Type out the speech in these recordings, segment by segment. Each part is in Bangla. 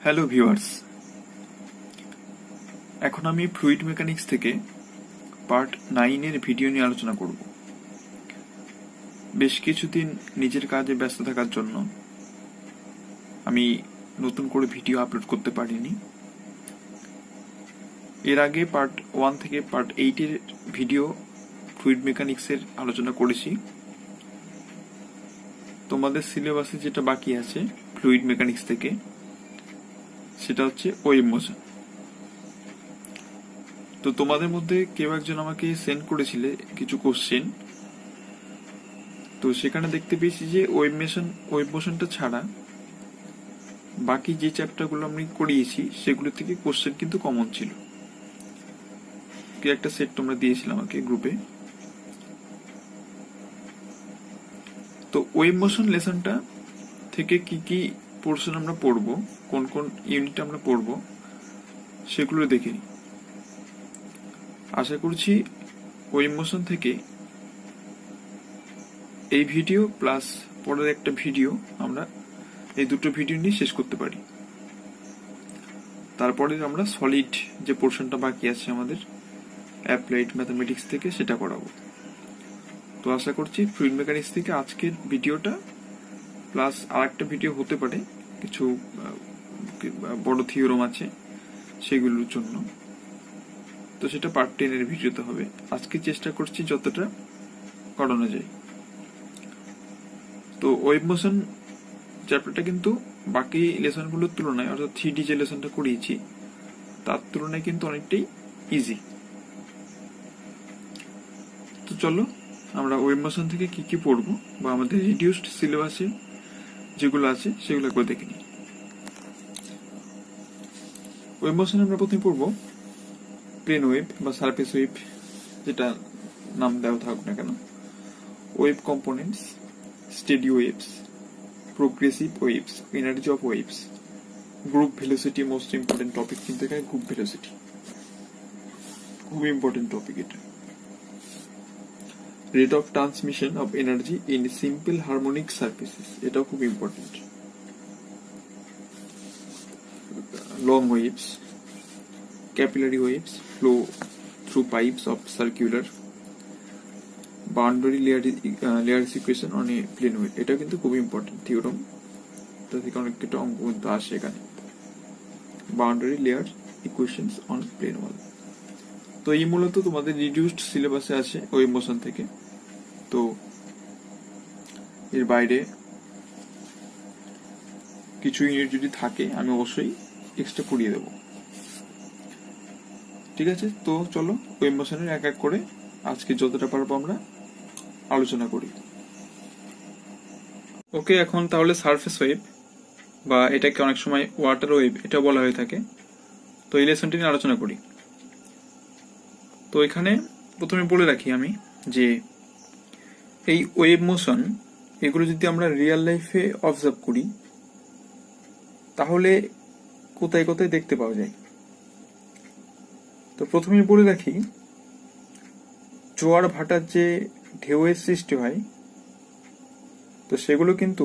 হ্যালো ভিউয়ার্স, এখন আমি ফ্লুইড মেকানিক্স থেকে পার্ট 9 এর ভিডিও নিয়ে আলোচনা করব। বেশ কিছুদিন নিজের কাজে ব্যস্ত থাকার জন্য আমি নতুন করে ভিডিও আপলোড করতে পারিনি। এর আগে পার্ট 1 থেকে পার্ট 8 এর ভিডিও ফ্লুইড মেকানিক্সের আলোচনা করেছি। তোমাদের সিলেবাসে যেটা বাকি আছে ফ্লুইড মেকানিক্স থেকে সেটা হচ্ছে ওয়েভ মোশন। তো তোমাদের মধ্যে কেউ একজন আমাকে সেন্ড করেছিলে কিছু কোশ্চেন, তো সেখানে দেখতে পেয়েছি যে ওয়েভ মোশনটা ছাড়া বাকি যে চ্যাপ্টারগুলো আমি করিয়েছি সেগুলো থেকে কোশ্চেন কিন্তু কমন ছিল। একটা সেট তোমরা দিয়েছিলে আমাকে গ্রুপে। তো ওয়েভ মোশন লেসনটা থেকে কি কি পোর্শন আমরা পড়বো, কোন কোন ইউনিট আমরা পড়বো সেগুলো দেখে নিই। আশা করছি ওয়েভ মোশন থেকে এই ভিডিও প্লাস পরের একটা ভিডিও আমরা এই দুটো ভিডিও নিয়ে শেষ করতে পারি। তারপরে আমরা সলিড যে পোর্শনটা বাকি আছে আমাদের অ্যাপ্লাইড ম্যাথমেটিক্স থেকে সেটা করাবো। তো আশা করছি ফ্লুইড মেকানিক্স থেকে আজকের ভিডিওটা প্লাস আর একটা ভিডিও হতে পারে, কিছু বড় থিওরম আছে সেগুলোর জন্য, তো সেটা পার্ট 10 এর ভিডিওতে হবে। আজকে চেষ্টা করছি যতটা করানো যায়। তো ওয়েভ মোশন চ্যাপ্টারটা কিন্তু বাকি লেসনগুলোর তুলনায়, অর্থাৎ 3D যে লেসনটা করিয়েছি তার তুলনায় কিন্তু অনেকটাই ইজি। তো চলো আমরা ওয়েভ মোশন থেকে কি কি পড়বো বা আমাদের রিডিউসড সিলেবাসে যেগুলো আছে সেগুলো একবার দেখে নিই। ওয়েভ মোশন আমরা প্রথমে পড়বো প্লেন ওয়েভ বা সারফেস ওয়েভ, যেটা নাম দেওয়া থাকুক না কেন, wave components, steady waves, progressive waves, energy of waves, group velocity, most important topic কিন্তু এখানে group velocity খুব ইম্পর্টেন্ট টপিক এটা। rate of transmission of energy in simple harmonic surfaces, এটাও খুব important. long waves, capillary waves flow through pipes of circular boundary layers equation on a plane wave, এটা কিন্তু খুব ইম্পর্টেন্ট থিওরম, তা থেকে অনেকটা অঙ্ক কিন্তু আসে এখানে। Boundary layer equations on plane wall, তো এই মূলত তোমাদের রিডিউসড সিলেবাসে আছে ওয়েভ মোশন থেকে। তো এর বাইরে কিছু ইউনিট যদি থাকে আমি অবশ্যই এক্সট্রা করিয়ে দেব। ঠিক আছে, তো চলো ওয়েভ মোশনের এক এক করে আজকে যতটা পারবো আমরা আলোচনা করি। ওকে, এখন তাহলে সারফেস ওয়েভ বা এটাকে অনেক সময় ওয়াটার ওয়েভ এটা বলা হয়ে থাকে, তো এই লেসনটি নিয়ে আলোচনা করি। তো এখানে প্রথমে বলে রাখি আমি যে এই ওয়েভ মোশন এগুলো যদি আমরা রিয়েল লাইফে অবজার্ভ করি তাহলে কোথায় কোথায় দেখতে পাওয়া যায়। তো প্রথমে বলে রাখি, জোয়ার ভাটার যে ঢেউয়ের সৃষ্টি হয় তো সেগুলো কিন্তু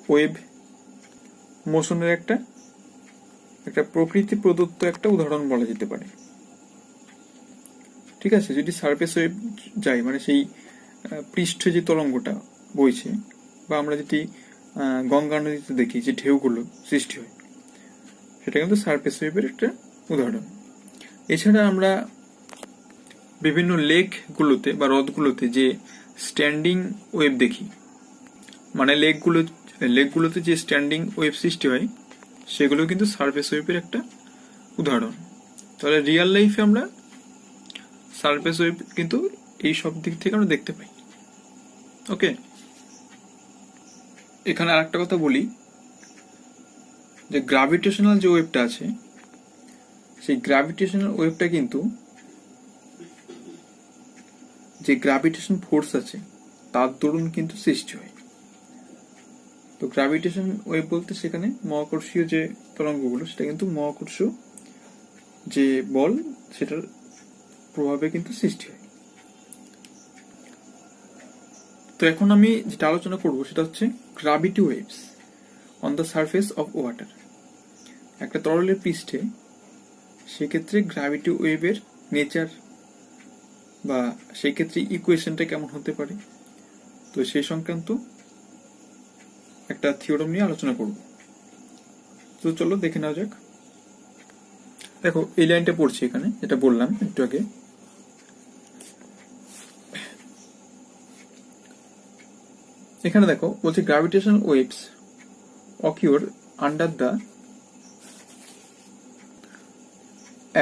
ওয়েভ মোশনের একটা প্রকৃতি প্রদত্ত একটা উদাহরণ বলা যেতে পারে। ঠিক আছে, যদি সারফেস ওয়েভ যায় মানে সেই পৃষ্ঠে যে তরঙ্গটা বইছে, বা আমরা যদি গঙ্গা নদীতে দেখি যে ঢেউগুলো সৃষ্টি হয়, সেটা কিন্তু সারফেস ওয়েভের একটা উদাহরণ। এছাড়া আমরা বিভিন্ন লেকগুলোতে বা হ্রদগুলোতে যে স্ট্যান্ডিং ওয়েভ দেখি, মানে লেকগুলোতে যে স্ট্যান্ডিং ওয়েভ সৃষ্টি হয় সেগুলো কিন্তু সারফেস ওয়েভের একটা উদাহরণ। তাহলে রিয়েল লাইফে আমরা সারফেস ওয়েভ কিন্তু এই সব দিক থেকে আমরা দেখতে পাই। ওকে, এখানে আর একটা কথা বলি যে গ্র্যাভিটেশনাল যে ওয়েভটা আছে সেই গ্র্যাভিটেশনাল ওয়েভটা কিন্তু যে গ্র্যাভিটেশন ফোর্স আছে তার দরুন কিন্তু সৃষ্টি হয়। তো গ্র্যাভিটেশন ওয়েভ বলতে সেখানে মহাকর্ষীয় যে তরঙ্গগুলো সেটা কিন্তু মহাকর্ষীয় যে বল সেটার প্রভাবে কিন্তু সৃষ্টি হয়। তো এখন আমি যেটা আলোচনা করব সেটা হচ্ছে gravity waves. On the surface of water, একটা তরলের পৃষ্ঠে, সেক্ষেত্রে গ্র্যাভিটি ওয়েভের নেচার বা সেই ক্ষেত্রে ইকুয়েশনটা কেমন হতে পারে, তো সেই সংক্রান্ত একটা থিওরাম নিয়ে আলোচনা করব। তো চলো দেখে নেওয়া যাক। দেখো এই লাইনটা পড়ছি এখানে, যেটা বললাম একটু আগে। এখানে দেখো বলছে gravitational waves occur under the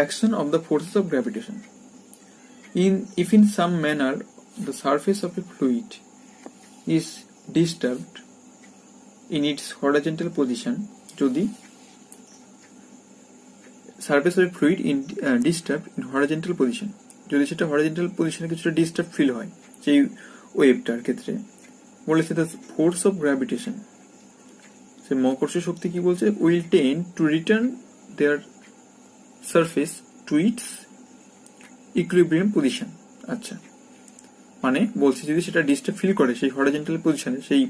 action of the forces of gravitation. If in some manner the surface of a fluid is disturbed in its horizontal position, যদি surface of fluid disturb in horizontal position, যদি সেটা হরিজন্টাল পজিশনে কিছুটা ডিস্টার্ব ফিল হয় সেই ওয়েভটার ক্ষেত্রে, বলেছে দ্য ফোর্স অফ গ্র্যাভিটেশন, সে মহাকর্ষীয় শক্তি কি বলছে, will tend to return there surface to its equilibrium position. আচ্ছা, মানে বলছে যদি সেটা ডিস্টার্ব ফিল করে সেই হরিজন্টাল পজিশনে সেই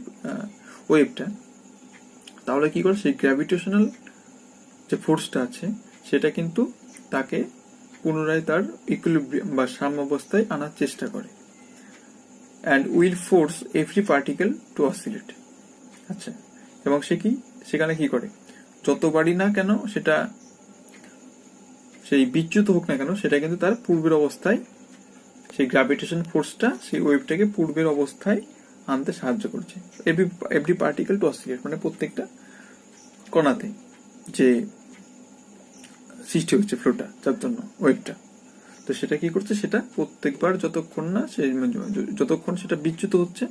ওয়েভটা, তাহলে কি করে সেই গ্র্যাভিটেশনাল যে ফোর্সটা আছে সেটা কিন্তু তাকে পুনরায় তার ইকুইলিব্রিয়াম বা সাম্যাবস্থায় আনার চেষ্টা করে, and will force every particle to oscillate. আচ্ছা, এবং সে কি সেখানে কি করে, যতবারই না কেন সেটা সেই বিচ্যুত হোক না কেন, সেটা কিন্তু তার পূর্বের অবস্থায় সেই গ্র্যাভিটেশন ফোর্সটা সেই ওয়েভটাকে পূর্বের অবস্থায় আনতে সাহায্য করছে। এভরি পার্টিকেল টু অসিলেট মানে প্রত্যেকটা কণাতে যে সৃষ্টি হচ্ছে ফ্লোটা, যার জন্য ওয়েভটা, তো সেটা কি করছে, সেটা প্রত্যেকবার যতক্ষণ না যতক্ষণ সেটা বিচ্যুত হচ্ছে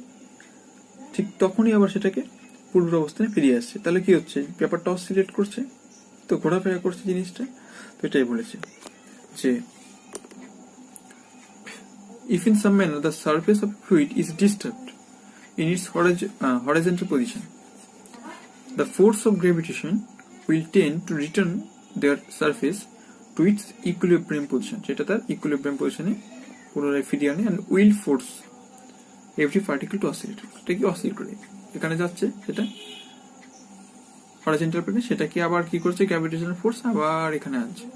ঠিক তখনই আবার সেটাকে পূর্বের অবস্থায় ফিরিয়ে আসছে। তাহলে কি হচ্ছে, ব্যাপারটা অসিলেট করছে, তো ঘোরাফেরা করছে জিনিসটা। তো এটাই বলেছে যে if in some manner the surface of fluid is disturbed in its horizontal position, the force of gravitation will tend to return their surface to its equilibrium position, যেটা তার ইকুইলিব্রিয়াম পজিশনে পুনরায় ফিরিয়ে আনে, and will force every particle to oscillate। এটা কি অসিলেট করে এখানে যাচ্ছে, সেটা হরিজন্টাল প্লেনে, সেটা কি আবার কি করছে, গ্র্যাভিটেশনাল ফোর্স আবার এখানে আনছে,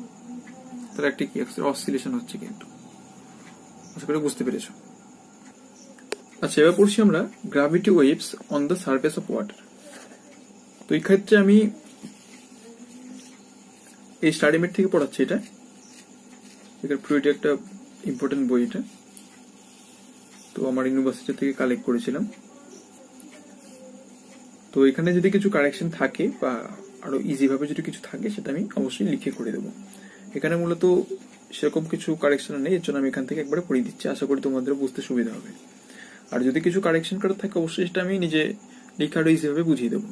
তার একটা কি অসিলেশন হচ্ছে। কিন্তু আশা করি বুঝতে পেরেছো। আচ্ছা, এবার পড়ছি আমরা gravity waves on the surface of water. তো এই ক্ষেত্রে আমি এই স্টাডিমেট থেকে পড়াচ্ছি, এটা ফ্লুইডের একটা ইম্পর্টেন্ট বই এটা, তো আমার ইউনিভার্সিটি থেকে কালেক্ট করেছিলাম। তো এখানে যদি কিছু কারেকশন থাকে বা আরো ইজি ভাবে যদি কিছু থাকে সেটা আমি অবশ্যই লিখে করে দেবো। এখানে মূলত সেরকম কিছু কারেকশন নেই, এর জন্য আমি এখান থেকে একবারে পড়িয়ে দিচ্ছি, আশা করি তোমাদের বুঝতে সুবিধা হবে। আর যদি কিছু কারেকশন করার থাকে অবশ্যই সেটা আমি নিজে লিখে আরো ইজি ভাবে বুঝিয়ে দেবো,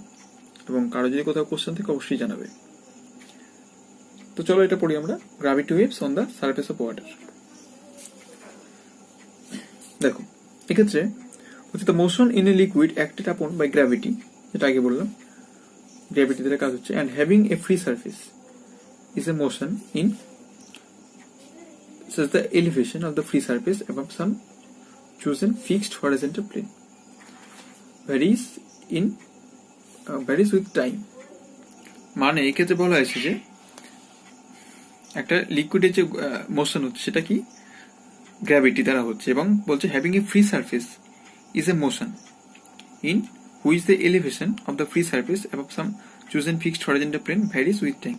এবং কারো যদি কোথাও কোশ্চেন থাকে অবশ্যই জানাবে। তো চলো এটা পড়ি আমরা, gravity waves on the surface of water. দেখো এক্ষেত্রে হচ্ছে the motion in a liquid acted আপন বাই গ্র্যাভিটি, যেটা আগে বললাম গ্র্যাভিটি দ্বারা কাজ হচ্ছে, and having a free surface is a motion in such the elevation of the free surface above some chosen fixed horizontal plane varies with time। মানে এই ক্ষেত্রে বলা হয়েছে যে একটা লিকুইডের যে মোশন হচ্ছে সেটা কি গ্র্যাভিটি দ্বারা হচ্ছে, এবং বলছে having a free surface is a motion in which the elevation of the free surface above some chosen fixed horizontal plane varies with time.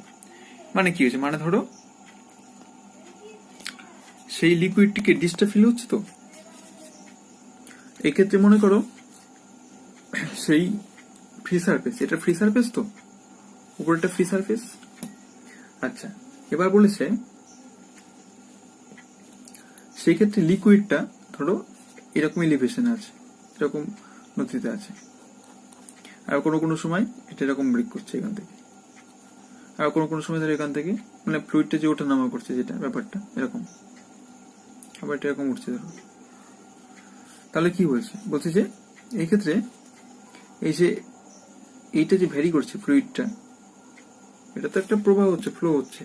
মানে কি হয়েছে, মানে ধরো সেই লিকুইডটিকে ডিস্টার্ব ফিল হচ্ছে, তো এক্ষেত্রে মনে করো সেই ফ্রি সারফেস, এটা ফ্রি সারফেস, তো উপরেটা ফ্রি সারফেস। আচ্ছা, এবার বলেছে সেই ক্ষেত্রে লিকুইডটা ধরো এরকম এলিভেশনে আছে, এরকম নদীতে আছে, আর কোনো সময় এটা এরকম ব্রেক করছে এখান থেকে, আর কোনো সময় ধরো এখান থেকে মানে ফ্লুইডটা যে ওটা নামা করছে, যেটা ব্যাপারটা এরকম, আবার এটা এরকম উঠছে ধরো। তাহলে কি বলছে যে এই ক্ষেত্রে এই যে এইটা যে ভ্যারি করছে ফ্লুইডটা, এটা তো একটা প্রবাহ হচ্ছে, ফ্লো হচ্ছে,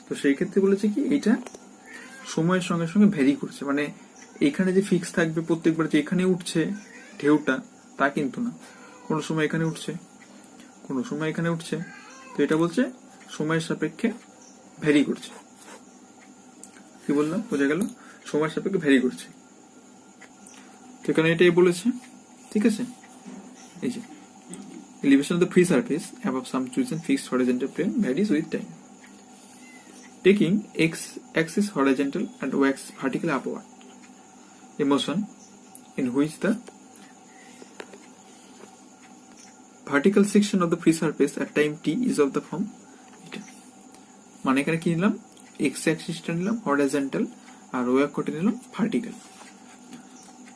তো সেই ক্ষেত্রে বলেছে কি এইটা সময়ের সঙ্গে সঙ্গে ভ্যারি করছে, মানে এখানে যে ফিক্স থাকবে প্রত্যেকবার যে এখানে উঠছে ঢেউটা তা কিন্তু না, কোনো সময় এখানে উঠছে, কোনো সময় এখানে উঠছে, তো এটা বলছে সময়ের সাপেক্ষে ভ্যারি করছে। কি বললাম, বোঝা গেল? সময়ের সাপেক্ষে ভ্যারি করছে, তো এখানে এটাই বলেছে। ঠিক আছে, এই যে elevation of the free surface above some chosen fixed horizontal plane varies with time, taking x axis horizontal and y axis vertical upward. A motion in which the vertical section of the free surface at time t is of the form এটা, মানে এখানে কি নিলাম, x অ্যাক্সিসটা নিলাম হরাইজন্টাল আর y অক্ষটা নিলাম ভার্টিক্যাল।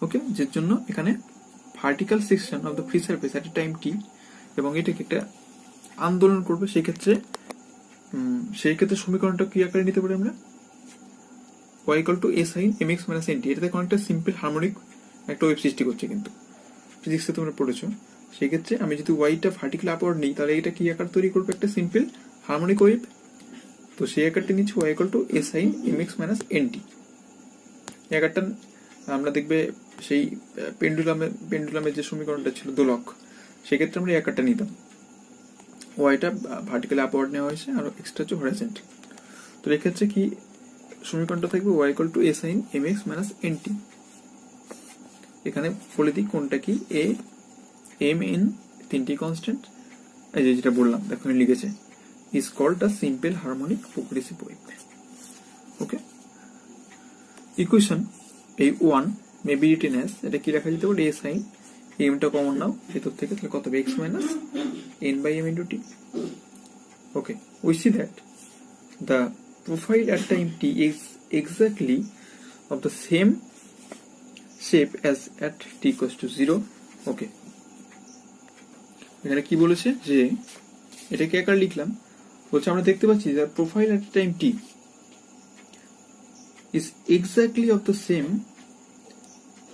ওকে, যের জন্য এখানে vertical section of the free surface at time t, এবং এটাকে একটা আন্দোলন করবে, সেই ক্ষেত্রে সমীকরণটা কি আকারে নিতে পারি আমরা, y equal to a sin mx minus nt। এটা দেখো একটা সিম্পল হারমোনিক একটা ওয়েভ সৃষ্টি করছে, কিন্তু ফিজিক্সে তোমরা পড়েছো। সেই ক্ষেত্রে আমি যদি ওয়াইটা ভার্টিক্যাল আপওয়ার্ড নিই, তাহলে এটা কি আকার তৈরি করবে, একটা সিম্পল হারমোনিক ওয়েভ। তো সেই আকারটা নিচ্ছি y equal to a sin mx minus nt। এই আকারটা আমরা দেখবে সেই পেন্ডুলামের যে সমীকরণটা ছিল দোলক, সেক্ষেত্রে আমরা এই আকারটা নিতাম, ওয়াইটা ভার্টিক্যাল আপওয়ার্ড নেওয়া হয়েছে আর এক্সট্রা হচ্ছে হরাইজন্টাল। তো এক্ষেত্রে কি সমীকরণটা থাকবে y equal to a sin mx minus nt। এখানে বলে দিই কোনটা কি, a m n তিনটি কনস্ট্যান্ট, এই যে যেটা বললাম দেখো লিখেছে, is called a simple harmonic progressive wave. Okay, equation এই 1 মে বি রিটেন অ্যাজ, এটা কি লেখা যেতে পারে, a sin mটা কমন নাও ভেতর থেকে, তাহলে কত হবে x minus n by m into t. Okay, we see that the profile at time t is exactly of the same shape as at t equals to 0. ওকে, এখানে কি বলেছে যে এটাকে আকার লিখলাম, বলছে আমরা দেখতে পাচ্ছি যে profile at time T is exactly of the same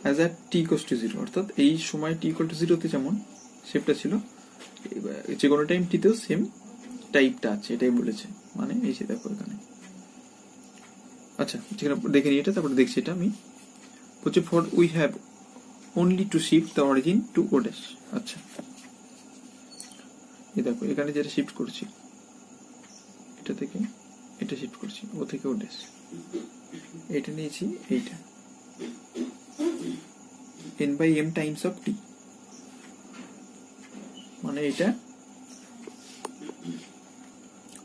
as at T equals to 0, অর্থাৎ এই সময় টি ইকুয়াল টু 0 তে যেমন শেপটা ছিল, যে কোনো টাইম টিতেও সেম টাইপটা আছে, এটাই বলেছে। মানে এই যে দেখো এখানে, আচ্ছা যেখানে দেখে নিই এটা, তারপরে দেখছি এটা আমি, বলছে for we have only to shift the origin to o dash। আচ্ছা এই দেখো এখানে যেটা শিফট করছি, এটা থেকে এটা শিফট করছি, ও থেকে ও ড্যাশ, এটা নিয়েছি এইটা n by m times of t, মানে এটা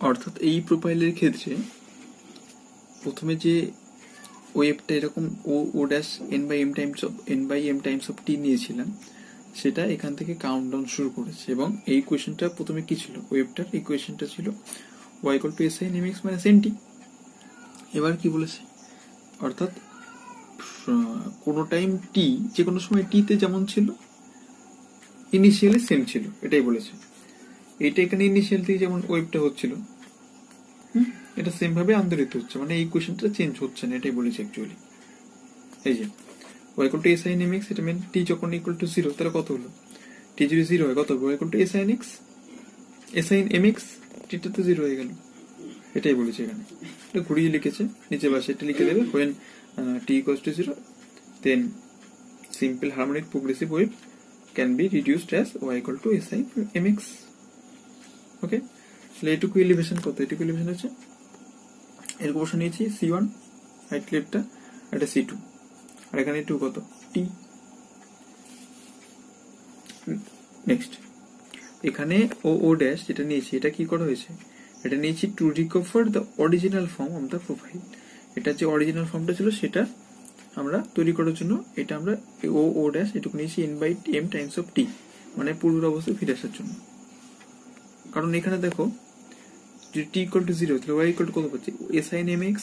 অর্থাৎ এই প্রোফাইলের ক্ষেত্রে প্রথমে যে ওয়েভটা এরকম ও dash n by m times of t নিয়েছিলাম, সেটা এখান থেকে কাউন্টডাউন শুরু করেছে। এবং এই কোয়েশ্চেনটা প্রথমে কি ছিল, ওয়েভটার ইকুয়েশনটা ছিল y equal to a sin mx minus nt। এবার কি বলেছে, অর্থাৎ কোনো টাইম t, যে কোনো সময় t তে যেমন ছিল ইনিশিয়ালি সেম ছিল, এটাই বলেছে। এটা এখানে ইনিশিয়াল থেকে যেমন ওয়েভটা হচ্ছিল, এটা সেম ভাবে আন্দোলিত হচ্ছে, মানে এই কোয়েশ্চেনটা চেঞ্জ হচ্ছে না, এটাই বলেছে অ্যাকচুয়ালি। এই যে y equal to a sin mx, এটা মেন t যখন ইকুয়াল টু 0, তাহলে কত হলো, t যদি 0 হয় কত হবে, y equal to a sin x, a sin mx, t টা তো 0 হয়ে গেল, এটাই বলেছে এখানে। এটা ঘুরিয়ে লিখেছে, নিচে পাশে এটা লিখে দেবে, when t equals to 0 then simple harmonic progressive wave can be reduced as y equal to a sin mx. ওকে, তাহলে এটুকু এলিভেশন কত, এটুকু এলিভেশন হচ্ছে এরকম বসে নিয়েছি c1 হাইট ক্লিপটা, এটা c2, আর এখানে 2 কত t। নেক্সট এখানে ও ড্যাশ যেটা নিয়েছি, এটা কি করা হয়েছে, এটা নিয়েছি to recover the original form of the profile. এটা যে অরিজিনাল ফর্মটা ছিল সেটা আমরা তৈরি করার জন্য এটা আমরা ও ড্যাশ এটুকু নিয়েছি n by m times of t, মানে পূর্বের অবস্থায় ফিরে আসার জন্য। কারণ এখানে দেখো যদি t ইকুয়াল টু 0, তাহলে y ইকুয়াল টু কত পাচ্ছি, a sin mx,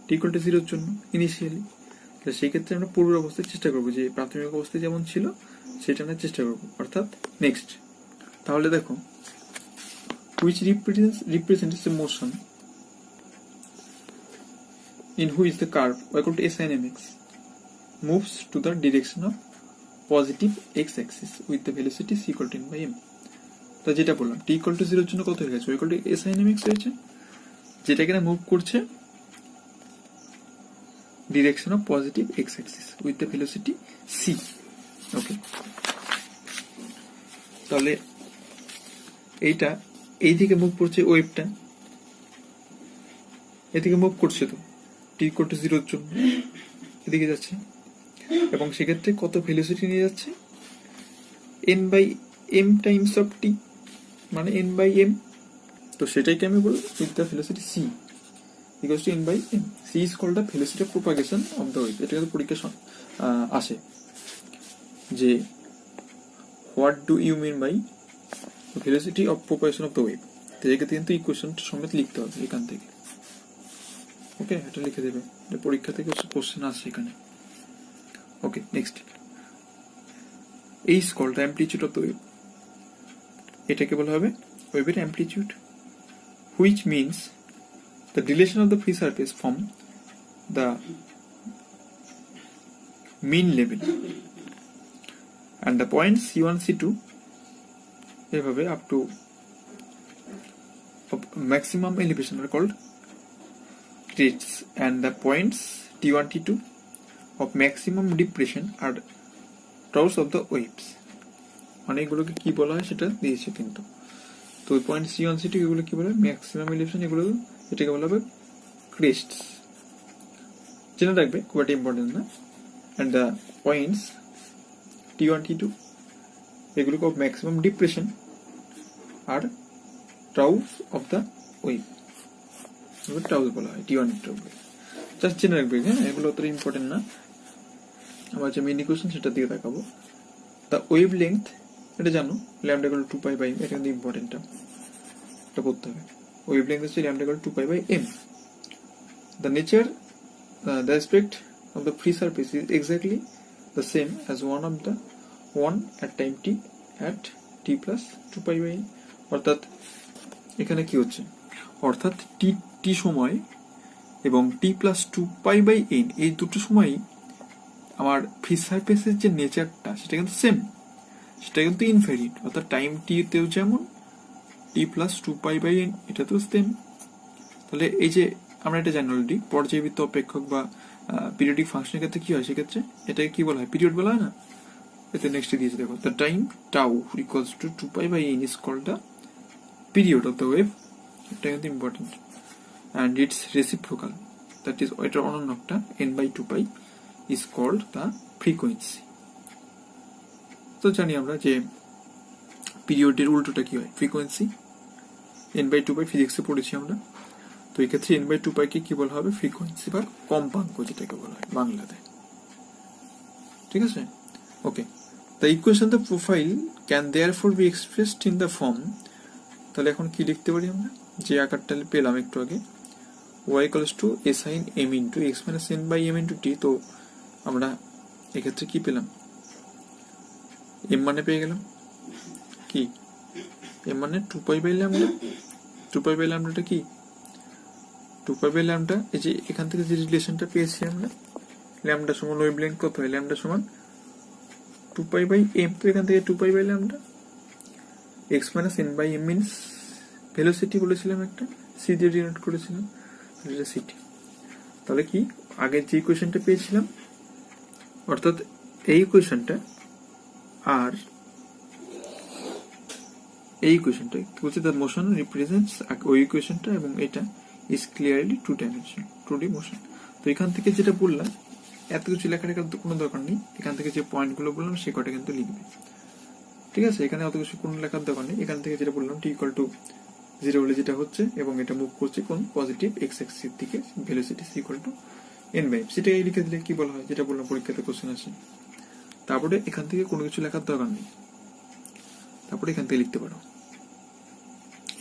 t equal to 0 এর জন্য ইনিশিয়ালি। তাহলে সেই ক্ষেত্রে আমরা পূর্বের অবস্থায় চেষ্টা করবো, যে প্রাথমিক অবস্থায় যেমন ছিল সেটা আনার চেষ্টা করবো, অর্থাৎ নেক্সট। তাহলে দেখো which represents a motion in which the curve y equal to a sin mx moves to the direction of positive x-axis with the velocity c equal to n by m। তো যেটা বললাম t equal to 0 এর জন্য কত হয়ে গেছে, y equal to a sin mx হয়েছে, যেটা কিনা মুভ করছে direction of positive x-axis with the velocity c। ওকে, তাহলে এইটা এইদিকে মুভ করছে, ওয়েভটা এদিকে মুভ করছে, তো টি ইকুয়াল টু 0 এর জন্য এদিকে যাচ্ছে, এবং সেক্ষেত্রে কত ভেলোসিটি নিয়ে যাচ্ছে, n by m times of t, মানে n বাই এম। তো সেটাইকে আমি বলবো with the velocity c equals to n by m. c is called the velocity of propagation of the wave. এটা কিন্তু পরীক্ষা আসে যে what do you mean by velocity of propagation of the wave. তো এক্ষেত্রে কিন্তু ইকুয়েশনটা সমেত লিখতে হবে এখান থেকে। ওকে, এটা লিখে দেবে, এটা পরীক্ষা থেকে কোশ্চেন আসছে এখানে। ওকে, নেক্সট, এই is called the amplitude of the wave. এটাকে বলা হবে ওয়েভের amplitude, which means the dilation of the free surface from the mean level and the points C1 C2 এভাবে up to maximum elevation are called crests, and the points T1 T2 of maximum depression are troughs of the waves। অনেকগুলোকে কি বলা হয় সেটা দিয়েছে কিন্তু। তো পয়েন্ট C1 C2 এগুলো কি বলে, ম্যাক্সিমাম এলিভেশন, এগুলো এটাকে বলা হবে ক্রেস্টস, জেনে রাখবে, খুব একটা ইম্পর্টেন্ট না। And the points T1 T2 এগুলোকে অফ ম্যাক্সিমাম ডিপ্রেশন আর troughs of the wave, troughs বলা হয়, T1 ট্রাউস। জাস্ট জেনে রাখবে, হ্যাঁ, এগুলো অতটা ইম্পর্টেন্ট না। আমার যে মেন ইকুয়েশন সেটা দিয়ে দেখাবো। দ্য ওয়েভ লেন্থ, এটা জানো, lambda equal to 2 pi by, এটা কিন্তু ইম্পর্টেন্টটা, এটা পড়তে হবে। Wavelength is lambda equal to 2 pi by m. The nature, the aspect of the free surface is exactly the same as one at time t at t plus 2 pi by n. অর্থাৎ এখানে কি হচ্ছে, অর্থাৎ t সময় এবং t plus 2 pi by n এই দুটো সময়ই আমার ফ্রি সারফেসের যে নেচারটা সেটা কিন্তু সেম, সেটা কিন্তু ইনফিনিট। অর্থাৎ টাইম t তেও যেমন t plus 2 pi by n, এটা তো সেম। তাহলে এই যে আমরা এটা জানি অলরেডি, পর্যায়বৃত্ত অপেক্ষক বা পিরিয়ডিক ফাংশনের ক্ষেত্রে কি হয়, সেক্ষেত্রে এটাকে কি বলা হয়, পিরিয়ড বলা হয় না। এতে নেক্সট দিয়েছে, দেখো, the time tau equals to 2 pi by n is called the period of the wave. এটা কিন্তু important. And its reciprocal, that is এটার অনন্যকটা n by 2 pi is called the frequency. তো জানি আমরা যে পিরিয়ডের উল্টোটা কি হয়, ফ্রিকোয়েন্সি। n বাই 2 পাই ফিজিক্সে পড়েছি আমরা। তো এই ক্ষেত্রে n বাই 2 পাইকে কি বলা হবে, ফ্রিকোয়েন্সি বা কম্পাঙ্ক যেটাকে বলা হয় বাংলাতে। ঠিক আছে, okay. The equation the profile can therefore be expressed in the form. তাহলে এখন কি লিখতে পারি আমরা, যে আকারটা পেলাম একটু আগে, y equals to a sin m into x minus n by m into t। তো আমরা এক্ষেত্রে কি পেলাম, m মানে পেয়ে গেলাম কি, m মানে 2 pi by lambda. 2 pi by ল্যামডাটা কি, 2 পাই বাই ল্যামডা, এই যে এখান থেকে যে রিলেশনটা পেয়েছি আমরা, ল্যামডা সমান ওয়েভলেন্থ কত হয়, ল্যামডা সমান 2 পাই বাই m। তো এখান থেকে 2 pi by lambda, x minus n by m means velocity বলেছিলাম একটা, c দিয়ে ডিনোট করেছিলাম, এটা সিটি। তাহলে কি, আগের যে ইকুয়েশনটা পেয়েছিলাম, অর্থাৎ এই ইকুয়েশনটা আর এই ইকুয়েশনটা কি বলছে, দ্য মোশন রিপ্রেজেন্টস ওই ইকুয়েশনটা, এবং এটা is clearly 2 dimension, 2D motion. তো এখান থেকে যেটা বললাম, এত কিছু লেখার কোনো দরকার নেই, এখান থেকে যে পয়েন্টগুলো বললাম সে কটা কিন্তু লিখবে। ঠিক আছে, এখানে অত কিছু কোনো লেখার দরকার নেই। এখান থেকে যেটা বললাম, টি ইকুয়াল টু 0 হলে যেটা হচ্ছে, এবং এটা মুভ করছে কোন পজিটিভ এক্স অ্যাক্সিস দিকে, velocity c equal to n by m। সেটাই লিখে দিলে কি বলা হয়, যেটা বললাম পরীক্ষাতে কোশ্চেন আসে। তারপরে এখান থেকে কোনো কিছু লেখার দরকার নেই, তারপরে এখান থেকে লিখতে পারো,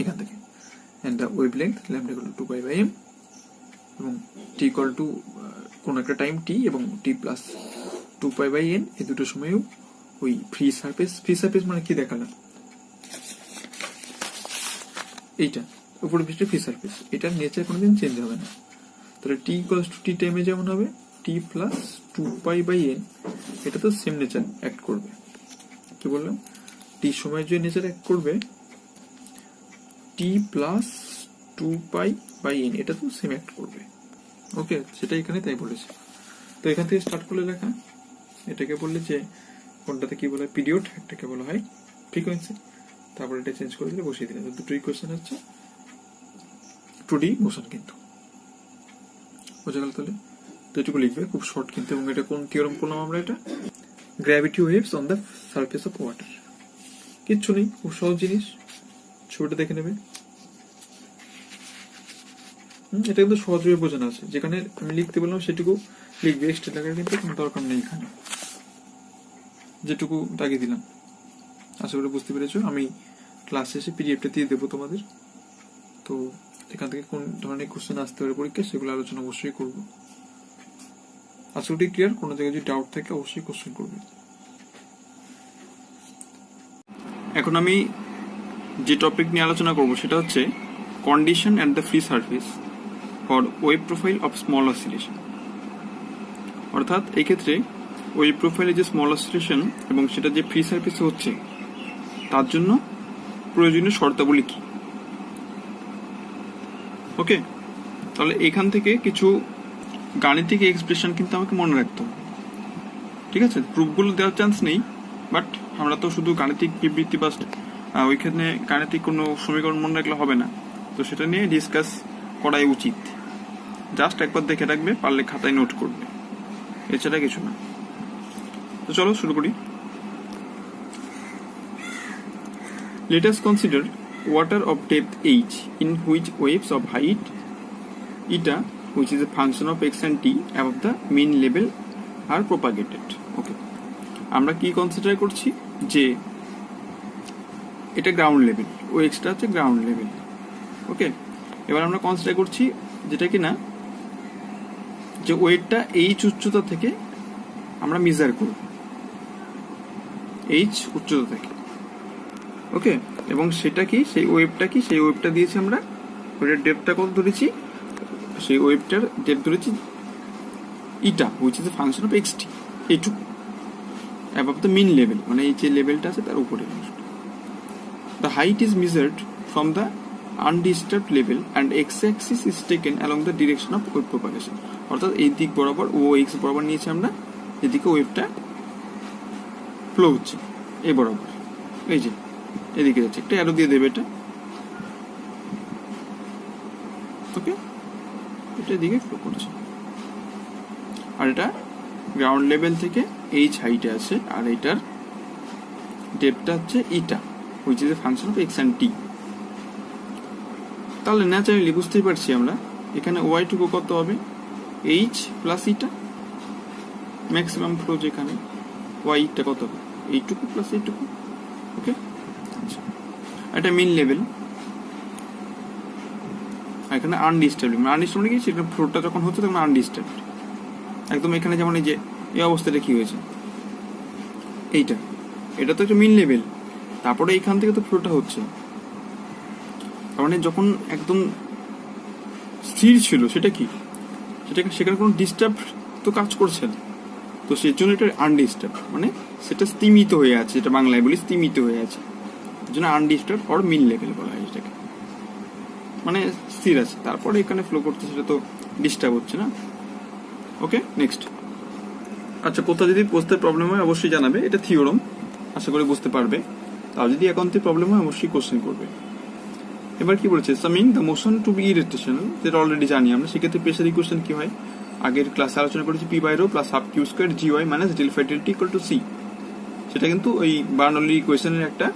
এখান থেকে and the wavelength lambda equal to 2 pi by m, এবং t equal to কোন একটা টাইম t এবং t plus 2 pi by n, এই দুটো সময়ও ওই ফ্রি সারফেস মানে কি দেখালাম, এইটা উপরে পৃষ্ঠে ফ্রি সারফেস, এটার নেচার কোনোদিন চেঞ্জ হবে না। তাহলে t equals to t টাইমে যেমন হবে t plus 2 pi by n, এটা তো সেম নেচার অ্যাক্ট করবে। কি বললাম, t সময়ের যে নেচার অ্যাক্ট করবে t plus 2 pi by n, এটা তো সেম অ্যাক্ট করবে। ওকে, সেটা এখানে তাই বলেছে। তো এখান থেকে স্টার্ট করলে লেখা, এটাকে বললে যে কোনটাতে কি বলা হয় পিরিয়ড, একটাকে বলা হয় ফ্রিকোয়েন্সি। তারপর এটা চেঞ্জ করে দিলে বসিয়ে দিলে। দুটো ইকুয়েশন হচ্ছে 2D মোশন কিন্তু, বোঝা গেল তাহলে? তো এটুকু লিখবে, খুব শর্ট কিন্তু। এবং এটা কোন থিওরাম করলাম আমরা? এটা gravity waves on the surface of water. কিচ্ছু নেই, খুব সহজ জিনিস, ছবিটা দেখে নেবে। এটা কিন্তু সহজভাবে বোঝানো আছে, যেখানে আমি লিখতে বললাম সেটুকু লিখবে, এক্সট্রা লেখার কিন্তু কোনো দরকার নেই এখানে, যেটুকু দাগিয়ে দিলাম। আশা করি বুঝতে পেরেছো। আমি ক্লাস শেষে পিডিএফটা দিয়ে দেবো তোমাদের। তো এখান থেকে কোন ধরনের কোশ্চেন আসতে পারে পরীক্ষা, সেগুলো আলোচনা অবশ্যই করবো। আশা করি ক্লিয়ার। কোনো জায়গায় যদি ডাউট থাকে অবশ্যই কোশ্চেন করবে। এখন আমি যে টপিক নিয়ে আলোচনা করব সেটা হচ্ছে condition at the free surface for wave profile of small oscillation. অর্থাৎ এই ক্ষেত্রে ওয়েভ প্রোফাইলে যে স্মল অসিলেশন এবং সেটা যে ফ্রি সারফেসে হচ্ছে তার জন্য প্রয়োজনীয় শর্তাবলী কি। ওকে, তাহলে এখান থেকে কিছু গাণিতিক এক্সপ্রেশন কিন্তু আমাকে মনে রাখতে হবে, ঠিক আছে? প্রুফগুলো দেওয়ার চান্স নেই, বাট আমরা তো শুধু গাণিতিক বিবৃতি বা ওইখানে গাণিতিক কোনো সমীকরণ মনে রাখলে হবে না, তো সেটা নিয়ে ডিসকাস করাই উচিত। জাস্ট একবার দেখে রাখবে, পারলে খাতায় নোট করবে, এছাড়া কিছু না। তো চলো শুরু করি। Let us consider water of depth h in which waves of height eta, which is a function of x and t above the mean level, are propagated. Okay, আমরা কি কনসিডার করছি যে এটা গ্রাউন্ড লেভেল, ও এক্সটা হচ্ছে গ্রাউন্ড লেভেল। ওকে, এবার আমরা কনসিডার করছি যেটা কি না যে ওয়েটটা এইচ উচ্চতা থেকে আমরা মেজার করব, এইচ উচ্চতা থেকে। ওকে, এবং সেটা কি, সেই ওয়েভটা কি, সেই ওয়েভটা দিয়েছি আমরা, ওইটার ডেপথটা কত ধরেছি, সেই ওয়েভটার ডেপথ ধরেছি eta, which is a function of x t, এইটুকু অ্যাবভ দ্য মিন লেভেল, মানে এই যে লেভেলটা আছে তার উপরে। The height is measured from the undisturbed level and x axis is taken along the direction of wave propagation. অর্থাৎ এই দিক বরাবর, ও এক্স বরাবর নিয়েছি আমরা, এদিকে ওয়েভটা ফ্লো হচ্ছে এই বরাবর, এই যে এদিকে যাচ্ছে, একটা অ্যারো দিয়ে দেবে এটা। ওকে, এটা এদিকে ফ্লো করছে, আর এটা গ্রাউন্ড লেভেল থেকে এইচ হাইটে আছে, আর এটার ডেপথটা হচ্ছে eta, which is a function of x and t. তাহলে ন্যাচারালি বুঝতেই পারছি আমরা এখানে ওয়াই টুকু কত হবে, এইচ প্লাস ইটা, ম্যাক্সিমাম ফ্লো যেখানে, ওয়াইটা কত হবে, এইটুকু প্লাস এইটুকু। ওকে, আচ্ছা, এটা মিন লেভেল, এখানে আনডিস্টার্বড, আনডিস্টার্বড কি, সেটা ফ্লোটা যখন হচ্ছে তখন আনডিস্টার্বড একদম। এখানে যেমন এই যে এই অবস্থাটা কি হয়েছে, এইটা, এটা তো একটা মিন লেভেল, তারপরে এইখান থেকে তো ফ্লোটা হচ্ছে, তার মানে যখন একদম স্থির ছিল সেটা কি, সেখানে কোনো ডিস্টার্ব তো কাজ করছে না, তো সেই জন্য এটা আনডিস্টার্ব, মানে সেটা স্তিমিত হয়ে আছে, এটা বাংলায় বলি স্তিমিত হয়ে আছে, এই জন্য আনডিস্টার্ব অর মিন লেভেল বলা হয় এটাকে, মানে স্থির আছে। তারপরে এখানে ফ্লো করছে, সেটা তো ডিস্টার্ব হচ্ছে না। ওকে, নেক্সট। আচ্ছা, কোথাও যদি বুঝতে প্রবলেম হয় অবশ্যই জানাবে, এটা থিওরাম, আশা করি বুঝতে পারবে। তার যদি একান্তে প্রবলেম হয় অবশ্যই কোশ্চেন করবে। এবার কি বলছে, assuming the motion to be irrotational, যেটা অলরেডি জানি আমরা। সেক্ষেত্রে প্রেসার ইকুয়েশন কি হয়, আগের ক্লাসে আলোচনা করেছি, p by rho plus half q square g y minus del phi del t equal to c. সেটা কিন্তু ওই বার্নৌলি ইকুয়েশনের একটা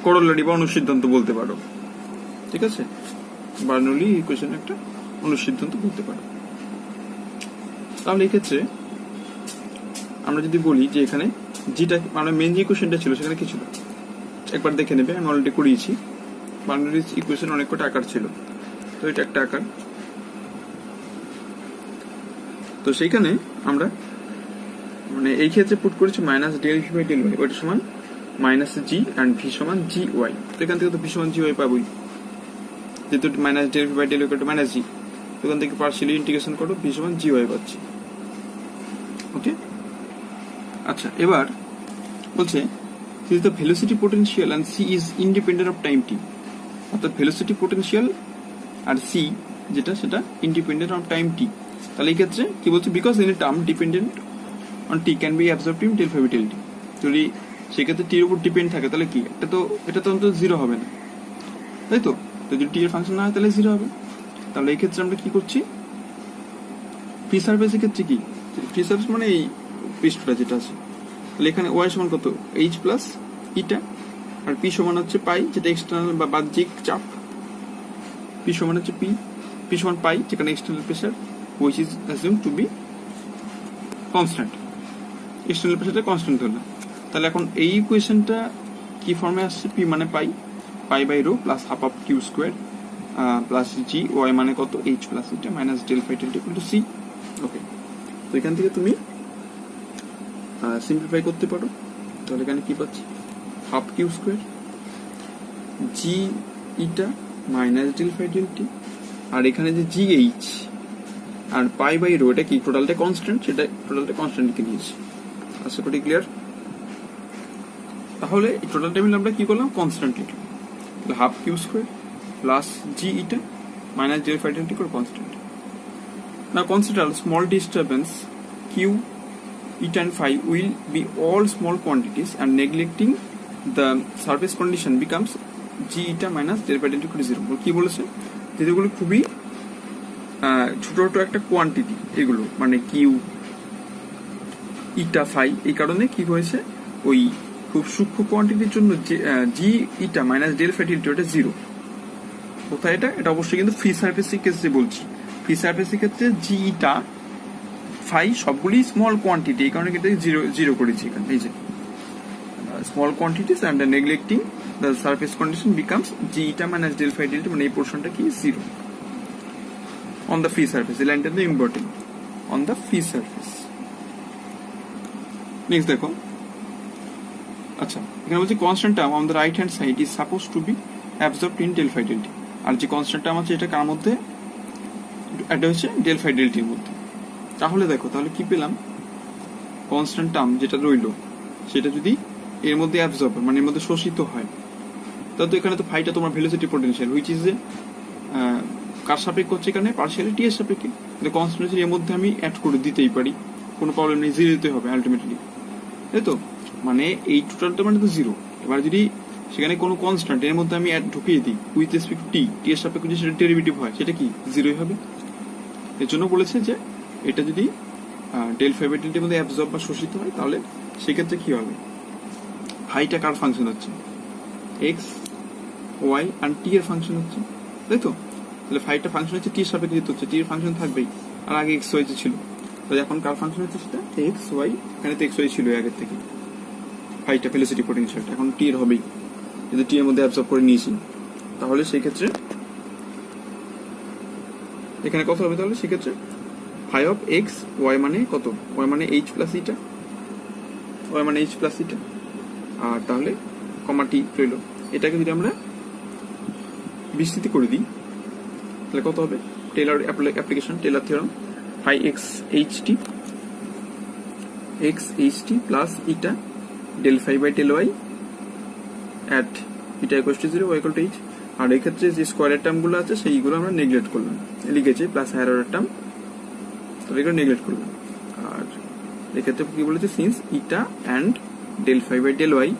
করোলারি বা অনুসিদ্ধান্ত বলতে পারো, ঠিক আছে? বার্নৌলি ইকুয়েশনের একটা অনুসিদ্ধান্ত বলতে পারো। তাহলে এই ক্ষেত্রে আমরা যদি বলি যে এখানে যেটা মানে মেন যে ইকুয়েশনটা ছিল সেখানে কি ছিল একবার দেখে নেবে, আমি অলরেডি করিয়েছি। বার্নৌলির ইকুয়েশন অনেক কটা আকার ছিল, তো এটা একটা আকার। তো সেইখানে আমরা মানে এই ক্ষেত্রে পুট করেছি minus del v by del y, ওইটা সমান মাইনাস জি অ্যান্ড ভি সমান জি ওয়াই। তো এখান থেকে তো ভি সমান জি ওয়াই পাবোই, যেহেতু minus del v by del y minus g, ওখান থেকে পার্সিয়ালি ইন্টিগ্রেশন করো, ভি সমান জি ওয়াই পাচ্ছি। ওকে, আচ্ছা, এবার বলছে is the velocity potential and c is independent of time t, অর্থাৎ ভেলোসিটি পোটেনশিয়াল আর c যেটা সেটা ইন্ডিপেন্ডেন্ট অফ টাইম t। তাহলে এই ক্ষেত্রে কি বলছে, because any term dependent on t can be absorbed in del phi by del t. যদি সেক্ষেত্রে টির উপর ডিপেন্ড থাকে, তাহলে কি এটা তো অন্তত জিরো হবে না, তাই তো? যদি টি এর ফাংশন না হয় তাহলে জিরো হবে। তাহলে এই ক্ষেত্রে আমরা কি করছি, ফ্রি সারফেসের ক্ষেত্রে কি, ফ্রি সারফেস মানে এই পৃষ্ঠটা যেটা আছে, তাহলে এখানে ওয়াই সমান কত, এইচ প্লাস ইটা, আর পি সমান হচ্ছে পাই, যেটা এক্সটার্নাল বা বাহ্যিক চাপ, পি সমান হচ্ছে পি সমান পাই, যেখানে external pressure which is assumed to be constant, external প্রেসারটা কনস্ট্যান্ট ধরলাম। তাহলে এখন এই ইকুয়েশনটা কি ফর্মে আসছে, পি মানে pi by rho plus half of q square plus g, y মানে কত, h plus eta minus del phi del t equal to c. Okay, তো এখান থেকে তুমি সিম্পলিফাই করতে পারো। তাহলে এখানে কি পাচ্ছি, half q square g eta minus del phi del t, আর এখানে যে জি এইচ আর পাই বাই রো, এটা কি টোটালটা কনস্ট্যান্ট, সেটা টোটালটা কনস্ট্যান্ট লিখে নিয়েছি। আশা করি ক্লিয়ার। তাহলে এই টোটালটা মিলে আমরা কি করলাম, কনস্ট্যান্ট লিখলাম। তাহলে half q square plus G eta minus del phi del t equal constant. Now consider small disturbance q, eta and phi will be all small quantities and neglecting the surface condition becomes g eta minus del phi del t equal to 0. কি বলেছে, যেগুলো খুবই ছোট ছোট একটা কোয়ান্টিটি, এগুলো মানে কিউ ইটা ফাই, এই কারণে কি হয়েছে, ওই খুব সূক্ষ্ম কোয়ান্টিটির জন্য g eta minus del phi del t ওটা জিরো। কোথায় এটা অবশ্যই কিন্তু ফ্রি সারফেসের ক্ষেত্রে বলছি। ফ্রি সারফেসের ক্ষেত্রে জি ইটা ফাই সবগুলি স্মল কোয়ান্টিটি, এই কারণে কিন্তু জিরো করেছি এখানে। এই যে small quantities and neglecting the surface condition becomes g eta minus del phi del t, মানে এই পোর্শনটা কি zero on the free surface. এই লাইনটা তো important, on the free surface. Next দেখো, আচ্ছা এখানে বলছি constant term on the right hand side is suppose to be absorbed in del phi del t. আর যে কনস্ট্যান্ট টার্ম আছে এটা কার মধ্যে, এটা হচ্ছে ডেল ফাই ডেল টির মধ্যে। তাহলে দেখো, তাহলে কি পেলাম, কনস্ট্যান্ট টার্ম যেটা রইলো সেটা যদি এর মধ্যে অ্যাবজর্ব মানে এর মধ্যে শোষিত হয়, তাহলে তো এখানে তো ফাইটা তোমার ভেলোসিটি পোটেনশিয়াল, হুইচ ইজ যে কার সাপেক্ষে হচ্ছে, এখানে পার্শিয়ালি টি এর সাপেক্ষে। কিন্তু কনস্ট্যান্ট এর মধ্যে আমি অ্যাড করে দিতেই পারি, কোনো প্রবলেম নেই, জিরো দিতে হবে আলটিমেটলি, তাই তো? মানে এই টোটালটা মানে তো জিরো। এবার যদি সেখানে কোনো কনস্ট্যান্ট এর মধ্যে আমি ঢুকিয়ে দিই উইথ রেসপেক্ট টি এর সাপেক্ষে যদি সেটা ডেরিভেটিভ হয়, সেটা কি জিরোই হবে। এর জন্য বলেছে যে এটা যদি ডেল ফাই বাই ডেল টির মধ্যে অ্যাবজর্ব বা শোষিত হয়, তাহলে সেক্ষেত্রে কি হবে, ফাইটা কার ফাংশন হচ্ছে, এক্স ওয়াই আর টি এর ফাংশন হচ্ছে, তাই তো? তাহলে ফাইটা ফাংশন হচ্ছে টি এর সাপেক্ষে যেতে হচ্ছে, টি এর ফাংশন থাকবেই, আর আগে এক্স ওয়াই ছিল, তাহলে এখন কার ফাংশন হচ্ছে সেটা এক্স ওয়াই, এখানে তো এক্স ওয়াই ছিল আগের থেকে। ফাইটা ভেলোসিটি পোটেনশিয়ালটা এখন টি এর হবেই, যদি টি এর মধ্যে অ্যাবজর্ব করে নিয়েছি, তাহলে সেই ক্ষেত্রে এখানে কত হবে, তাহলে সেক্ষেত্রে ফাই অফ এক্স ওয়াই মানে কত, ওয়াই মানে এইচ প্লাস ইটা, ওয়াই মানে এইচ প্লাস ইটা, আর তাহলে কমা টি রইল। এটাকে যদি আমরা বিস্তৃতি করে দিই তাহলে কত হবে, Taylor application, Taylor theorem, phi x h t plus eta del phi by del y at eta equal to 0 y equal to h. আর এই ক্ষেত্রে যে স্কোয়ারের টার্মগুলো আছে সেইগুলো আমরা নেগলেক্ট করলাম, লিখেছি প্লাস হায়ার অর্ডার টার্ম, তো এগুলো নেগলেক্ট করলাম। আর এক্ষেত্রে কি বলেছে, since eta and del phi by del y,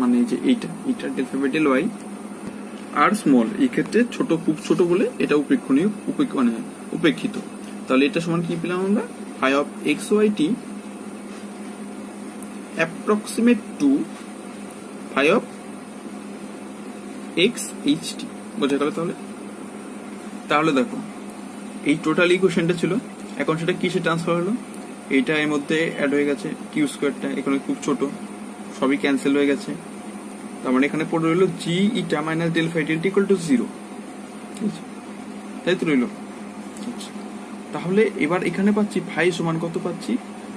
মানে যে eta del phi by del y are small, এই ক্ষেত্রে ছোট, খুব ছোট বলে এটা উপেক্ষণীয়, মানে উপেক্ষিত। তাহলে এটা সমান কি পেলাম আমরা, phi of x y t approximate to phi of x h t, বোঝা গেল? তাহলে দেখো এই টোটাল ইকুয়েশনটা ছিল, এখন সেটা কিসে ট্রান্সফার হলো, এইটা এর মধ্যে অ্যাড হয়ে গেছে, কিউ স্কোয়ারটা এখানে খুব ছোট, সবই ক্যান্সেল হয়ে গেছে, তার মানে এখানে পড়ে রইলো g eta minus del phi del t equal to 0, তাই তো রইলো। তাহলে এবার এখানে পাচ্ছি ফাই সমান কত পাচ্ছি,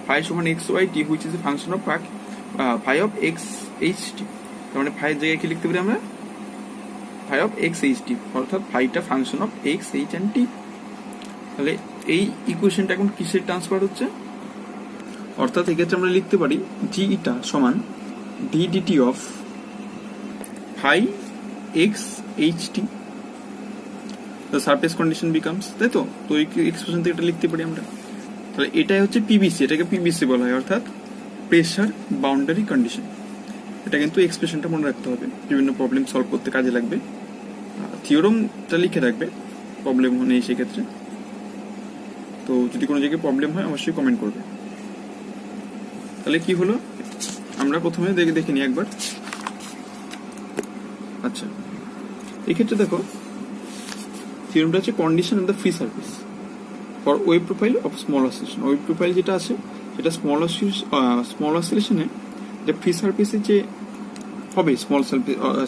ফাই সমান x y t which is a function of phi of x h t, তার মানে ফাইয়ের জায়গায় কি লিখতে পারি আমরা, phi of x h t, অর্থাৎ ফাইটা function of x h and t. তাহলে এই ইকুয়েশনটা এখন কিসের ট্রান্সফার হচ্ছে, অর্থাৎ এক্ষেত্রে আমরা লিখতে পারি জি ইটা সমান d dt of phi x h t, the surface condition becomes, তাই তো? তো এই এক্সপ্রেশন থেকে এটা লিখতে পারি আমরা। তাহলে এটাই হচ্ছে পিবিসি, এটাকে পিবিসি বলা হয়, অর্থাৎ প্রেসার বাউন্ডারি কন্ডিশন। এটা কিন্তু এক্সপ্রেশনটা মনে রাখতে হবে, বিভিন্ন প্রবলেম সলভ করতে কাজে লাগবে। থিওরামটা লিখে রাখবে, প্রবলেম নেই সেক্ষেত্রে। তো যদি কোনো জায়গায় প্রবলেম হয় অবশ্যই কমেন্ট করবে। তাহলে কি হলো, আমরা প্রথমে দেখে নিই একবার। আচ্ছা, এক্ষেত্রে দেখো থিওরামটা হচ্ছে condition of the free surface for wave profile of small oscillation. Wave profile যেটা আছে সেটা স্মল অসিলেশনে যে ফ্রি সারফেসে যে হবে,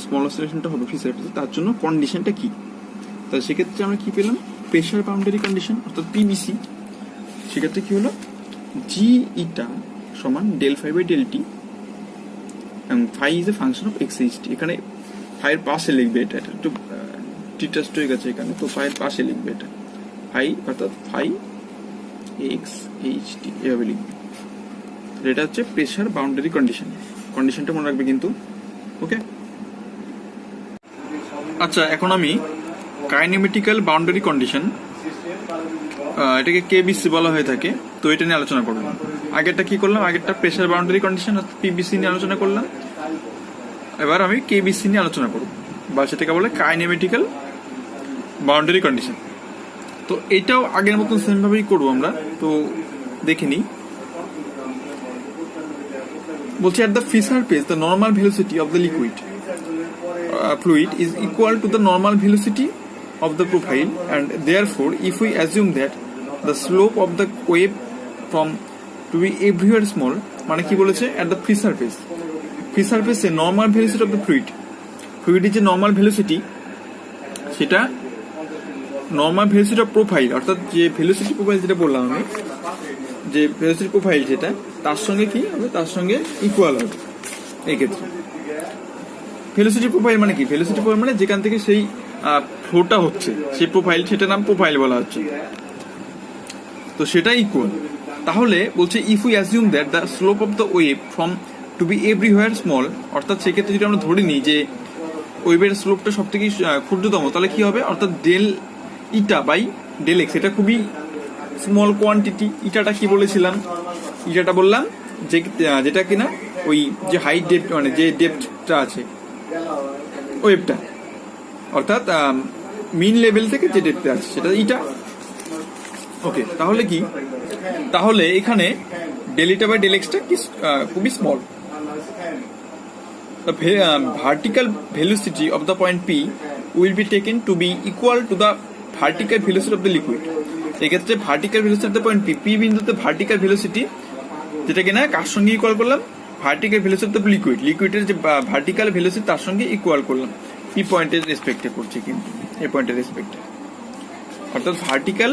স্মল অসিলেশনটা হবে ফ্রি সারফেসে, তার জন্য কন্ডিশনটা কি। তাহলে সেক্ষেত্রে আমরা কি পেলাম, প্রেশার বাউন্ডারি কন্ডিশন অর্থাৎ পিবিসি। সেক্ষেত্রে কি হলো, জি ইটা সমান del phi by del t, এবং phi is a function of x h t. এখানে ফাইয়ের পাশে লিখবে, এটা একটু ডিটাস্ট হয়ে গেছে এখানে, তো ফাইয়ের পাশে লিখবে এটা ফাই, অর্থাৎ ফাই এক্স এইচ টি এভাবে লিখবে। এটা হচ্ছে প্রেশার বাউন্ডারি কন্ডিশন। কন্ডিশনটা মনে রাখবে কিন্তু, ওকে। আচ্ছা, এখন আমি কাইনেমেটিক্যাল বাউন্ডারি কন্ডিশন, এটাকে কেবিসি বলা হয়ে থাকে, তো এটা নিয়ে আলোচনা করলাম। আগেরটা কি করলাম, আগেরটা প্রেশার বাউন্ডারি কন্ডিশন অর্থাৎ পিবিসি নিয়ে আলোচনা করলাম। এবার আমি কেবিসি নিয়ে আলোচনা করব, বা সেটাকে বলে কাইনেমেটিক্যাল বাউন্ডারি কন্ডিশন। তো এটাও আগের মতন সেম ভাবেই করবো আমরা। তো দেখে নিই, বলছি at the free surface the normal velocity of the liquid fluid is equal to the normal velocity of the profile, and therefore if we assume that the slope of the wave from to be everywhere small, মানে কি বলেছে, at the free surface A normal velocity of the fluid এর যে normal velocity, সেটা নর্মাল ভেলোসিটি অফ প্রোফাইল, অর্থাৎ যে ভেলোসিটি প্রোফাইল যেটা বললাম আমি, যে ভেলোসিটি প্রোফাইল যেটা, তার সঙ্গে কি হবে, তার সঙ্গে ইকুয়াল হবে। এই ক্ষেত্রে ভেলোসিটি প্রোফাইল মানে কি, ভেলোসিটি প্রোফাইল মানে যেখান থেকে সেই ফ্লোটা হচ্ছে, সেই প্রোফাইল, সেটার নাম প্রোফাইল বলা হচ্ছে, তো সেটা ইকুয়াল। তাহলে বলছে if we assume that the slope of the wave from to be everywhere small, অর্থাৎ সেক্ষেত্রে যদি আমরা ধরে নিই যে ওয়েভের স্লোপটা সব থেকে ক্ষুদ্রতম, তাহলে কি হবে, অর্থাৎ del eta by del x, এটা খুবই স্মল কোয়ান্টিটি। ইটাটা কি বলেছিলাম, ইটাটা বললাম যে যেটা কিনা ওই যে হাইট ডেপথ, মানে যে ডেপথটা আছে ওয়েভটা, অর্থাৎ মিন লেভেল থেকে যে ডেপথে আছে সেটা ইটা, ওকে। তাহলে কি, তাহলে এখানে ডেল ইটা বাই ডেল এক্সটা কি খুবই small. The vertical velocity of the point P will be taken to be equal to the vertical velocity of the liquid. এক্ষেত্রে vertical velocity of the point P, P বিন্দুতে ভার্টিক্যাল ভেলোসিটি যেটা কিনা কার সঙ্গে ইকুয়াল করলাম, ভার্টিক্যাল ভেলোসিটি অফ দ্য লিকুইডের যে ভার্টিক্যাল ভেলোসিটি তার সঙ্গে ইকুয়াল করলাম, পি পয়েন্টের রেসপেক্টে করছি, কিন্তু এই পয়েন্টের রেসপেক্টে, অর্থাৎ vertical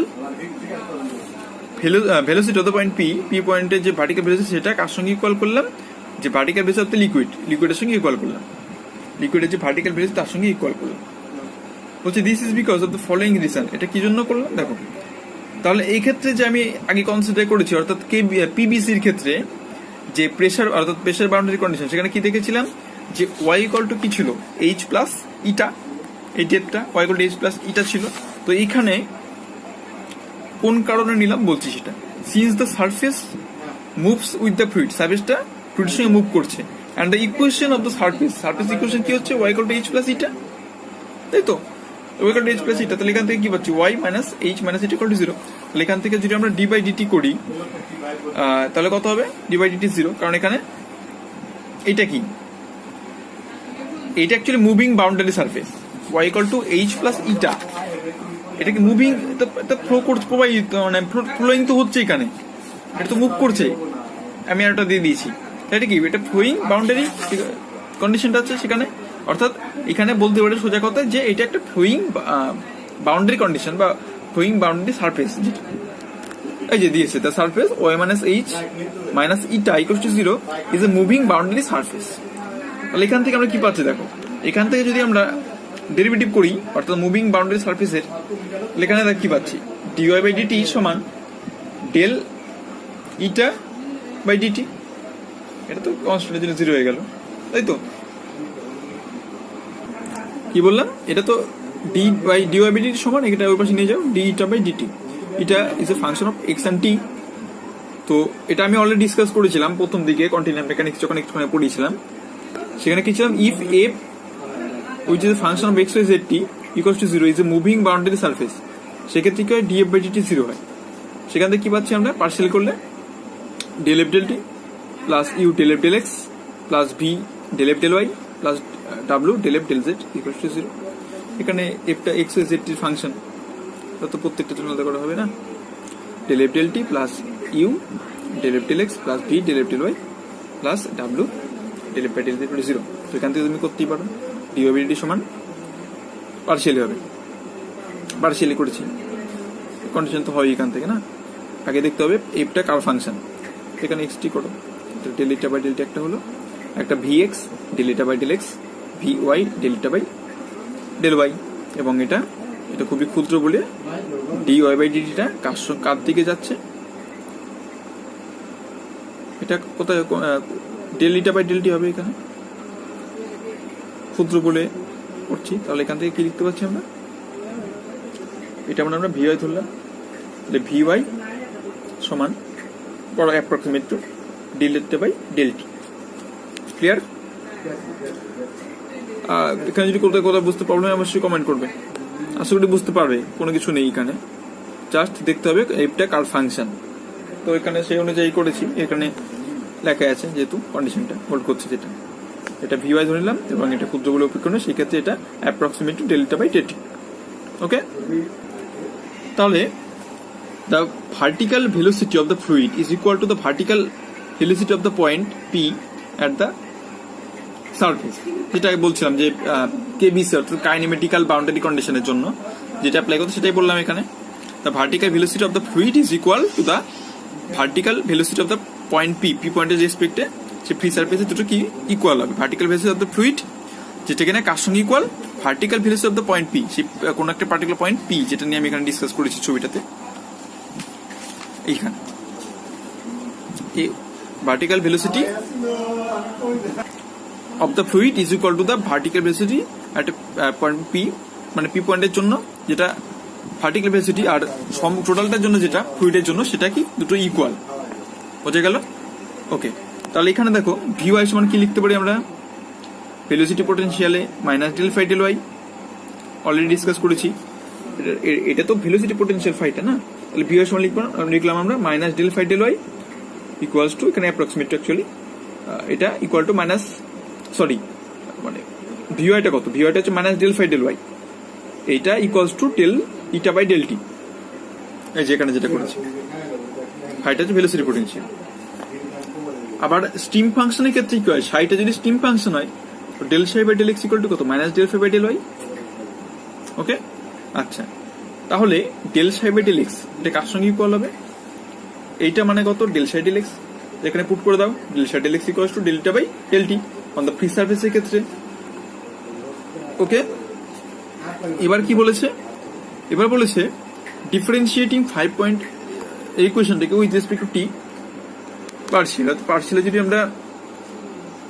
velocity of the point P, P পয়েন্টের যে ভার্টিক্যাল ভেলোসিটি সেটা কার সঙ্গে ইকুয়াল করলাম, যে ভার্টিক্যাল ভেলোসিটি অফ দ্য লিকুইডের সঙ্গে ইকুয়াল করলাম, লিকুইডের যে ভার্টিক্যাল ভেলোসিটি তার সঙ্গে ইকুয়াল করলাম। বলছি this is because of the following reason. এটা কি জন্য করলাম দেখো, তাহলে এই ক্ষেত্রে যে আমি আগে কনসিডার করেছি, অর্থাৎ পিবিসির ক্ষেত্রে যে প্রেসার, অর্থাৎ প্রেসার বাউন্ডারি কন্ডিশন, সেখানে কি দেখেছিলাম যে ওয়াই ইকুয়াল টু কি ছিল, এইচ প্লাস ইটা, এই ডেপটা y equal to h plus eta ছিল। তো এইখানে কোন কারণে নিলাম বলছি সেটা, since the surface moves with the fluid, সারফেসটা ফ্লুইডের সঙ্গে মুভ করছে, and the equation of the surface equation কি হচ্ছে, y equal to h plus eta, তাই তো, y equal to h plus eta. তাহলে এখান থেকে কি পাচ্ছি, y minus h minus eta equal to 0। তাহলে এখান থেকে যদি আমরা ডি বাই ডিটি করি তাহলে কত হবে, ডি বাই ডিটি 0, কারণ এখানে এইটা কি, এইটা actually moving boundary surface, y equal to h plus eta, এটা কি মুভিং, এটা ফ্লো করছে, প্রবাহিত, মানে ফ্লোয়িং তো হচ্ছে, এখানে এটা তো মুভ করছে, আমি আর এটা দিয়ে দিয়েছি, এটা কি, এটা ফ্লোয়িং বাউন্ডারি কন্ডিশনটা আছে সেখানে, অর্থাৎ এখানে বলতে পারে সোজা কথা যে এটা একটা ফ্লোয়িং বাউন্ডারি কন্ডিশন বা ফ্লোয়িং বাউন্ডারি সারফেস, এই যে দিয়েছে, the surface y minus h minus eta equals to 0 is a moving boundary surface. তাহলে এখান থেকে আমরা কি পাচ্ছি দেখো, এখান থেকে যদি আমরা ডেরিভেটিভ করি, অর্থাৎ মুভিং বাউন্ডারি সারফেসের, এখানে কি পাচ্ছি, ডিওয়াই বাই ডিটি সমান ডেল ইটা বাই ডিটি, এটা তো কনস্ট্যান্টের জন্য 0 হয়ে গেল, তাই তো, কি বললাম, এটা তো d by d y by d t সমান, এটা ওই পাশে নিয়ে যাও, ডি ইটা বাই ডিটি, এটা is a function of x and t. তো এটা আমি অলরেডি ডিসকাস করেছিলাম প্রথম দিকে কন্টিনিউয়াম মেকানিক্স যখন একটুখানি পড়িয়েছিলাম, সেখানে কি ছিলাম, if F which is a function of x y z t equals to 0 is a moving boundary surface, সেক্ষেত্রে কি হয়, df by dt 0 হয়। সেখান থেকে কি পাচ্ছি আমরা, পার্সিয়াল করলে del f del t plus u del f del x plus v del f del y plus w del f del z equals to 0। এখানে এফটা x y z t এর ফাংশন, তত প্রত্যেকটা জন্য আলাদা করা হবে না, del f del t plus u del f del x plus v del f del y plus w del f by del z equal to 0। তো এখান থেকে তুমি করতেই পারো dy by dt সমান পার্সিয়ালি হবে, পার্সিয়ালি করেছি, কন্ডিশন তো হয় এখান থেকে না। আগে দেখতে হবে এফটা কার ফাংশন, এখানে এক্স টি করো, del eta by del t একটা হলো, একটা v x del eta by del x, v y del eta by del y, এবং এটা খুবই ক্ষুদ্র বলে ডি ওয়াই বাই ডিটিটা কার দিকে যাচ্ছে, এটা কোথায় del eta by del t হবে, এখানে ক্ষুদ্র বলে করছি, তাহলে এখান থেকে কি লিখতে পাচ্ছি আমরা, এটা আমরা ভি ওয়াই ধরলাম, ভি ওয়াই সমান বড় approximate to del eta by del t. Clear? এখানে যদি কোথাও বুঝতে প্রবলেম অবশ্যই কমেন্ট করবে, আশা করি বুঝতে পারবে, কোনো কিছু নেই এখানে, জাস্ট দেখতে হবে এফটা কার ফাংশন। তো এখানে সেই অনুযায়ী করেছি, এখানে লেখা আছে যেহেতু কন্ডিশনটা হোল্ড করছে, যেটা এটা ভি ওয়াই ধরে নিলাম এবং এটা ক্ষুদ্র বলে উপেক্ষণ, সেক্ষেত্রে এটা approximate to del eta by del t. Okay, তাহলে the vertical velocity of the fluid is equal to the vertical velocity of the point P at the surface, যেটা বলছিলাম যে কেবিসি অর্থাৎ কাইনেমেটিক্যাল বাউন্ডারি কন্ডিশনের জন্য যেটা অ্যাপ্লাই করতে, সেটাই বললাম এখানে। the vertical velocity of the fluid is equal to the vertical velocity of the point P, P পয়েন্টের রেসপেক্টে সে ফ্রি সারফেসে দুটো কি ইকুয়াল হবে, vertical velocity of the fluid যেটা কিনা কার সঙ্গে equal, vertical velocity of the point P, সেই কোনো একটা পার্টিকুলার পয়েন্ট পি, যেটা নিয়ে আমি এখানে ডিসকাস করেছি ছবিটাতে, এইখানে এই vertical velocity of the fluid is equal to the vertical velocity at point P, মানে পি পয়েন্টের জন্য যেটা ভার্টিক্যাল ভেলোসিটি, আর টোটালটার জন্য যেটা ফ্লুইডের জন্য সেটা কি দুটো ইকুয়াল, বোঝা গেল? ওকে, তাহলে এখানে দেখো ভি ওয়াই সমান কি লিখতে পারি আমরা, ভেলোসিটি পোটেনশিয়ালে minus del phi del y, already discuss করেছি, এটা তো ভেলোসিটি পোটেনশিয়াল ফাইটা না, তাহলে ভি ওয়াই সমান লিখলাম আমরা minus del phi del y equals to, এখানে অ্যাপ্রক্সিমেট অ্যাকচুয়ালি এটা ইকুয়াল টু মাইনাস, সরি মানে ভি ওয়াইটা কত, ভি ওয়াইটা হচ্ছে minus del phi del y, এইটা equals to del eta by del t, এই যে এখানে যেটা করেছি, ফাইটা হচ্ছে ভেলোসিটি পোটেনশিয়াল। আবার স্টিম ফাংশনের ক্ষেত্রে কি হয়, সাইটা যদি স্টিম ফাংশন হয় del psi by del x equal to কত, minus del phi by del y. Okay, আচ্ছা, তাহলে del psi by del x এটা কার সঙ্গে ইকুয়াল হবে, এইটা মানে কত, ডেল সাই ডেল এক্স, এখানে পুট করে দাও, del psi del x equal to delta by del t on the free সারফেসের ক্ষেত্রে। ওকে, এবার কি বলেছে, এবার বলেছে ডিফারেন্সিয়েটিং 5 পয়েন্ট এই ইকুয়েশনটাকে উইথ রেসপেক্ট টু টি পার্সিয়ালে যদি আমরা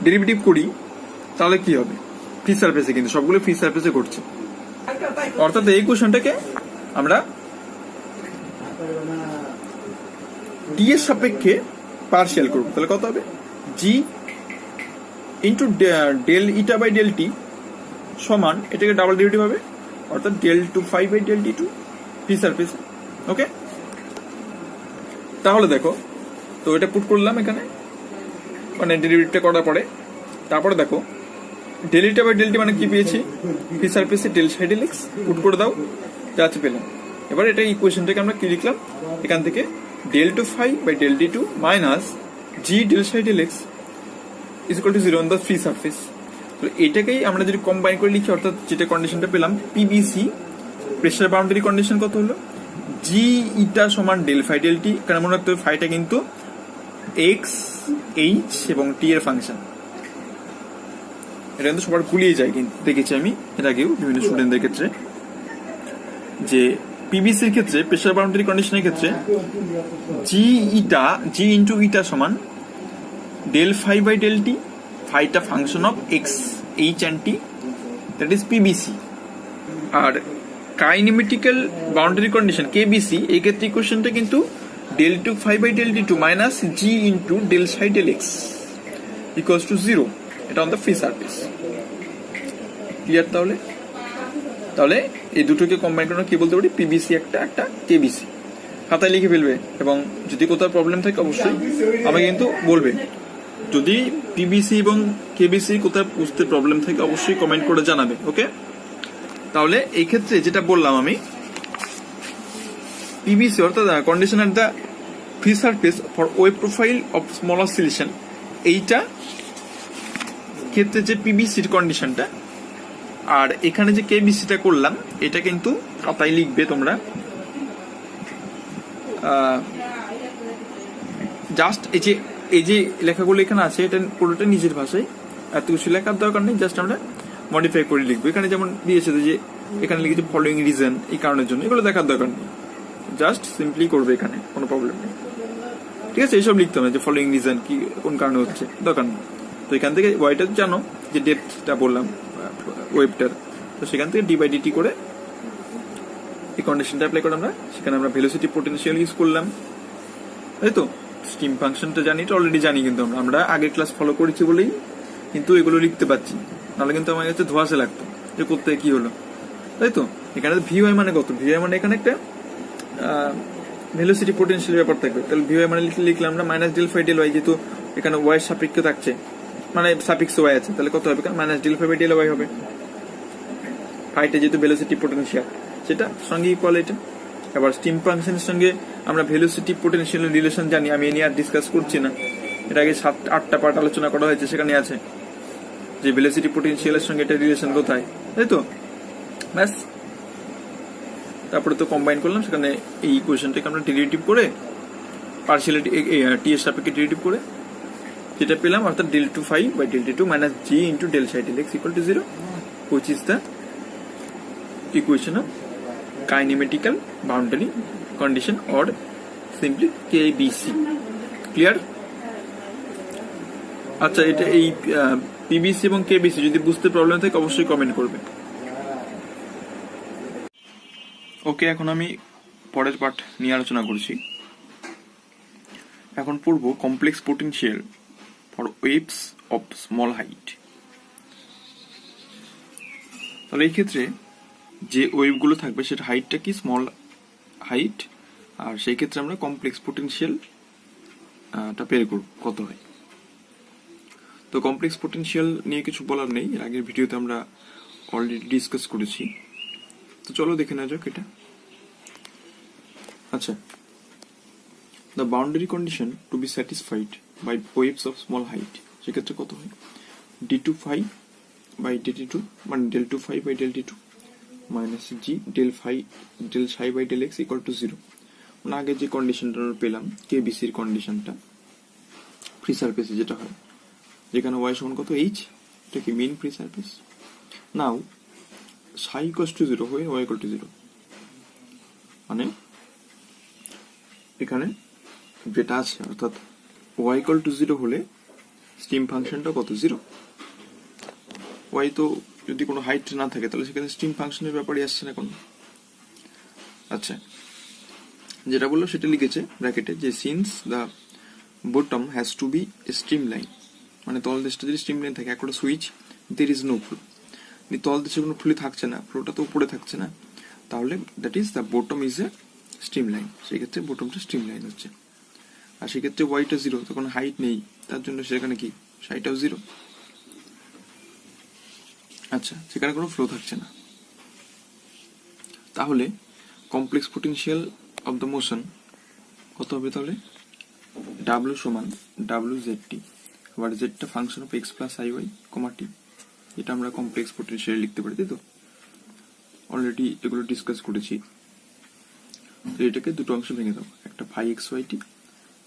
ডেরিভেটিভ করি তাহলে কি হবে, ফ্রি সারফেসে, কিন্তু সবগুলো ফ্রি সারফেসে ঘটছে, অর্থাৎ এই ইকুয়েশনটাকে আমরা ডি এর সাপেক্ষে পার্সিয়াল করব, তাহলে কত হবে, g into del eta by del t সমান, এটাকে ডাবল ডেরিভেটিভ হবে, অর্থাৎ del two phi by del t two free সারফেসে। ওকে, তাহলে দেখো, তো এটা পুট করলাম এখানে, মানে ডেরিভেটিভটা করার পরে, তারপরে দেখো del eta by del t মানে কি পেয়েছি, ফ্রি সারফেসে del psi del x, put করে দাও, যা আছে পেলাম। এবার এটা ইকুয়েশনটাকে আমরা কি লিখলাম, এখান থেকে del two phi by del t two minus g del psi del x is equal to 0 on the free surface. তো এটাকেই আমরা যদি কম্বাইন করে লিখি, অর্থাৎ যেটা কন্ডিশনটা পেলাম পিবিসি প্রেসার বাউন্ডারি কন্ডিশন কত হলো, জি ইটা সমান ডেল ফাই ডেল টি, কারণ মনে রাখতে হবে ফাইটা কিন্তু এক্স এইচ এবং টি এর ফাংশন, এটা কিন্তু সবার গুলিয়ে যায়, কিন্তু দেখেছি আমি এর আগেও বিভিন্ন স্টুডেন্টদের ক্ষেত্রে, যে পিবিসির ক্ষেত্রে প্রেসার বাউন্ডারি কন্ডিশনের ক্ষেত্রে জি ইন্টু ইটা সমান del phi by del t, ফাইটা function of x h and t, that is PBC. আর কাইনেমেটিক্যাল বাউন্ডারি কন্ডিশন কেবিসি, এই ক্ষেত্রে ইকুয়েশনটা কিন্তু del two phi by del t two minus g into del psi del x equals to 0, এটা on the free surface. Clear? তাহলে এই দুটোকে কম্বাইন করে কি বলতে পারি, পিবিসি একটা কেবিসি। খাতায় লিখে ফেলবে, এবং যদি কোথাও প্রবলেম থাকে অবশ্যই আমাকে কিন্তু বলবে। যদি পিবিসি এবং কেবিসি কোথাও বুঝতে প্রবলেম থাকে অবশ্যই কমেন্ট করে জানাবে। ওকে, তাহলে এই ক্ষেত্রে যেটা বললাম আমি, পিবিসি অর্থাৎ condition at the free surface for web profile of small oscillation, এইটা ক্ষেত্রে যে পিবিসির কন্ডিশনটা আর এখানে যে কেবিসিটা করলাম, এটা কিন্তু খাতায় লিখবে তোমরা। জাস্ট এই যে লেখাগুলো এখানে আছে, এটা পুরোটা নিজের ভাষায়, এত কিছু লেখার দরকার নেই, জাস্ট আমরা মডিফাই করে লিখবো। এখানে যেমন দিয়েছে যে এখানে লিখেছে ফলোইং রিজন, এই কারণের জন্য, এগুলো দেখার দরকার নেই, জাস্ট সিম্পলি করবে, এখানে কোনো প্রবলেম নেই। ঠিক আছে, এইসব লিখতে হবে যে ফলোইং রিজন কি কোন কারণে হচ্ছে, দরকার নেই। তো এখান থেকে ওয়াইটা জানো যে ডেপথটা বললাম ওয়েবটার, তো সেখান থেকে ডি/ডিটি করে এই কন্ডিশনটা অ্যাপ্লাই করে সেখানে আমরা ভেলোসিটি পোটেনশিয়াল ইউজ করলাম, তাই তো। স্টিম ফাংশনটা জানি, এটা অলরেডি জানি, কিন্তু আমরা আগের ক্লাস ফলো করেছি বলেই কিন্তু এগুলো লিখতে পারছি, নাহলে কিন্তু আমার কাছে ধোয়াশে লাগতো যে করতে কি হলো, তাই তো। এখানে ভিওয়াই মানে কত, ভিওয়াই মানে এখানে একটা ভেলোসিটি পোটেনশিয়াল ব্যাপার থাকবে, তাহলে ভিওয়াই মানে লিখলাম আমরা -del⁵del y, যেহেতু এখানে ওয়াই সাপেক্ষে থাকছে, মানে সাপিক্স ওয়াই আছে, তাহলে কত হবে, -del⁵del y হবে। ফাইটে যেহেতু ভেলোসিটি পোটেনশিয়াল, সেটা সঙ্গে ইকুয়াল এটা। এবার স্টিম ফাংশনের সঙ্গে আমরা ভেলোসিটি পোটেনশিয়ালের রিলেশন জানি, আমি এ নিয়ে আর ডিসকাস করছি না, এর আগে 7-8টা পার্ট আলোচনা করা হয়েছে, সেখানে আছে যে ভেলোসিটি পোটেনশিয়ালের সঙ্গে এটা রিলেশন কোথায়, তাই তো। ব্যাস, তারপরে তো কম্বাইন করলাম, সেখানে এই ইকুয়েশনটাকে আমরা ডেরিভেটিভ করে পার্সিয়ালিটি টি এর সাপেক্ষে ডেরিভেটিভ করে যেটা পেলাম, অর্থাৎ del⁵/del⁵2 - g * del⁵del x = 0, which is the equation of kinematical boundary condition, or simply KBC. Clear? আচ্ছা, এটা এই পিবিসি এবং কেবিসি যদি বুঝতে প্রবলেম থাকে অবশ্যই কমেন্ট করবে। ওকে, এখন আমি পরের পার্ট নিয়ে আলোচনা করছি। এখন পড়ব complex potential for waves of small height. তাহলে এই ক্ষেত্রে যে ওয়েভগুলো থাকবে সেটা হাইটটা কি, স্মল হাইট, আর সেই ক্ষেত্রে আমরা কমপ্লেক্স পোটেনশিয়ালটা বের করব কত হয়। তো কমপ্লেক্স পোটেনশিয়াল নিয়ে কিছু বলার নেই, এর আগের ভিডিওতে আমরা অলরেডি ডিসকাস করেছি, তো চলো দেখে নেওয়া যাক এটা। আচ্ছা, the boundary condition to be satisfied by waves of small height, সেক্ষেত্রে কত হয়, d2φ/dt2 মানে del2φ/del2 - g del⁵del x = 0। মানে আগে যে কন্ডিশনটা পেলাম কেবিসির কন্ডিশনটা ফ্রি সারফেসে যেটা হয়, যেখানে y সমান কত h, এটা কি মিন ফ্রি সারফেস। নাও ψ = 0 হয়ে y = 0, মানে এখানে যেটা আছে, অর্থাৎ y = 0 হলে স্টিম ফাংশনটা কত, 0। y তো যদি কোনো হাইট না থাকে তাহলে সেখানে স্টিম ফাংশনের ব্যাপারে আসছে না কোনো। আচ্ছা, যেটা বললো সেটা লিখেছে ব্র্যাকেটে যে since the bottom has to be streamline, মানে তলদেশটা যদি স্ট্রিমলাইন থাকে, একটা such there is no flow, তলদেশে কোনো ফ্লো থাকছে না, ফ্লোটা তো উপরে থাকছে না, তাহলে that is the bottom is a streamline, সেক্ষেত্রে বটমটা স্ট্রিমলাইন হচ্ছে। আর সেক্ষেত্রে ওয়াইটা 0, তখন হাইট নেই, তার জন্য সেখানে কি সাইটাও 0। আচ্ছা, সেখানে কোনো ফ্লো থাকছে না, তাহলে complex potential of the motion কত হবে, তাহলে W সমান WZT, আবার জেডটা function of x + iy, t, এটা আমরা কমপ্লেক্স পোটেনশিয়াল লিখতে পারি, তাই তো। অলরেডি এগুলো ডিসকাস করেছি। তো এটাকে দুটো অংশে ভেঙে দাও, একটা φxyt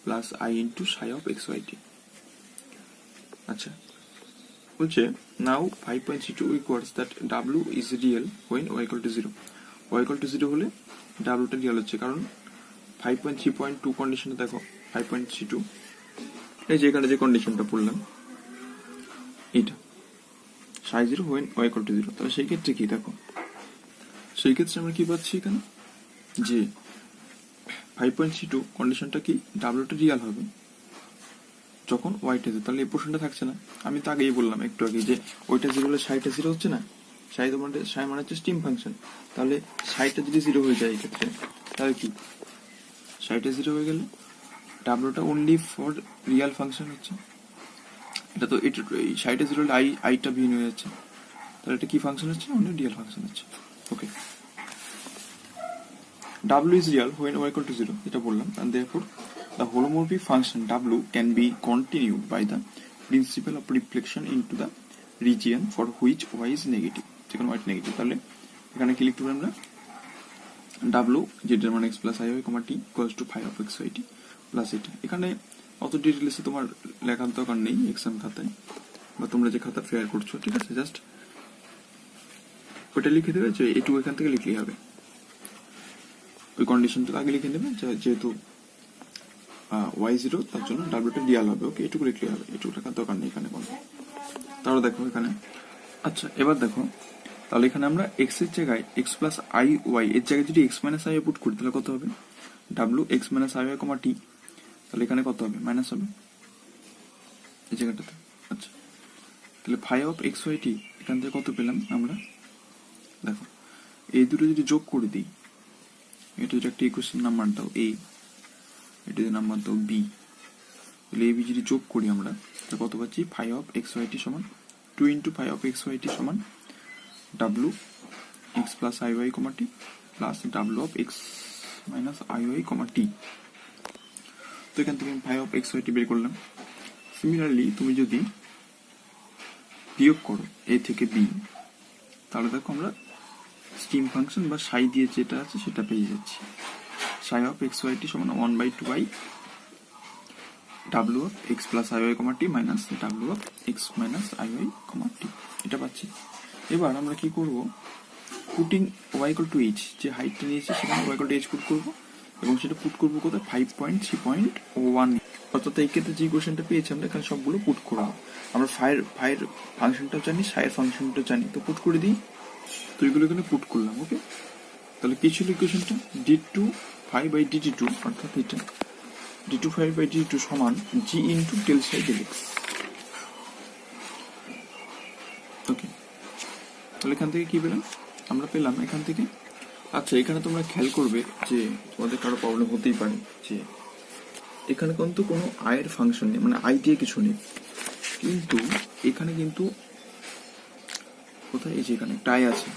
plus i * ψ of xyt। আচ্ছা, বলছে নাও 5.32 equals that W is real when y = 0, y = 0 হলে W টা রিয়েল হচ্ছে, কারণ 5.3.2 কন্ডিশনে দেখো 5.32, এই যে এখানে যে কন্ডিশনটা পড়লাম এটা ψ0 when y = 0, তাহলে সেই ক্ষেত্রে কি দেখো, সেই ক্ষেত্রে আমরা কি পাচ্ছি এখানে যে 5.32 কন্ডিশনটা কি, W টা রিয়েল হবে, যখন ওয়াইটা জিরো, তাহলে এই পোর্শনটা থাকছে না। আমি তো আগেই বললাম একটু আগে যে ওইটা জিরো হলে সাইটা জিরো হচ্ছে না, সাই তোমার সাই মানে হচ্ছে স্টিম ফাংশন, তাহলে সাইটা যদি জিরো হয়ে যায় এই ক্ষেত্রে তাহলে কি সাইটা জিরো হয়ে গেলে ডাব্লুটা অনলি ফর রিয়াল ফাংশন হচ্ছে, এটা তো এটা এই সাইটা জিরো হলে আইটা ভিন্ন হয়ে যাচ্ছে, তাহলে এটা কি ফাংশন হচ্ছে, অনলি রিয়াল ফাংশন হচ্ছে। ওকে, W is real when y equal to 0, এটা বললাম, and therefore the holomorphic function W can be continued by the principle of reflection into the region for which y is negative, যেখানে y নেগেটিভ। তাহলে এখানে কি লিখতে পারি আমরা, W যেটার মানে x plus i y, t equals to phi of x y t plus এটা। এখানে অত ডিটেলসে তোমার লেখার দরকার নেই এক্সাম খাতায় বা তোমরা যে খাতা ফেয়ার করছো, ঠিক আছে, জাস্ট ওটা লিখে দেবে যে এটুকু এখান থেকে লিখলেই হবে, ওই কন্ডিশনটা আগে লিখে নেবে যেহেতু y0 তার জন্য ডাব্লিউটা রিয়াল হবে। ওকে, এটুকু লিখলেই হবে, এটুকু লেখার দরকার নেই এখানে কোনো। তাহলে দেখো এখানে, আচ্ছা এবার দেখো, তাহলে এখানে আমরা x এর জায়গায় x প্লাস আই ওয়াই এর জায়গায় যদি x মাইনাস আই পুট করি তাহলে কত হবে, ডাব্লিউ x minus i y comma t, তাহলে এখানে কত হবে, মাইনাস হবে এই জায়গাটাতে। আচ্ছা, তাহলে ফাই অফ এক্স ওয়াই টি এখান থেকে কত পেলাম আমরা, দেখো এই দুটো যদি যোগ করে দিই, এটা যদি একটা ইকুয়েশন নাম্বার দাও এ, এটা যদি নাম্বার দাও বি, তাহলে এ বি যদি যোগ করি আমরা তাহলে কত পাচ্ছি, ফাই অফ এক্স ওয়াই টি সমান 2 into phi of x y টি সমান W x plus I y comma T plus W of x minus i y comma t. তো এখান থেকে আমি ফাই অফ এক্স ওয়াই টি বের করলাম। সিমিলারলি তুমি যদি বিয়োগ করো এ থেকে বি, তাহলে দেখো আমরা স্টিম ফাংশন বা সাই দিয়ে যেটা আছে সেটা পেয়ে যাচ্ছি, সাই অফ এক্স ওয়াই টি সমান 1/2i W of x plus I y comma T minus W of x minus i y comma টি, এটা পাচ্ছি। এবার আমরা কি করব, putting Y equal to H, যে হাইটটা নিয়েছি সেখানে Y equal to H put করবো, এবং সেটা পুট করবো কোথায়, 5.3.1, অর্থাৎ এই ক্ষেত্রে যে কোশ্চেনটা পেয়েছি আমরা এখানে সবগুলো পুট করবো। আমরা ফাইয়ের ফাংশনটাও জানি, সাইয়ের ফাংশনটাও জানি, তো পুট করে দিই, তো এগুলো এখানে পুট করলাম। ওকে, তাহলে কি ছিল ইকুয়েশনটা, d2 phi বাই dt2, অর্থাৎ এটা d2 phi বাই dt2 সমান g into del psi del x. Okay, তাহলে এখান থেকে কি পেলাম, আমরা পেলাম এখান থেকে, আচ্ছা এখানে তোমরা খেয়াল করবে যে তোমাদের কারো প্রবলেম হতেই পারে যে এখানে কিন্তু কোনো আয়ের ফাংশন নেই, মানে আই দিয়ে কিছু নেই, কিন্তু এখানে কিন্তু কোথায়, এই যে এখানে টাই আছে,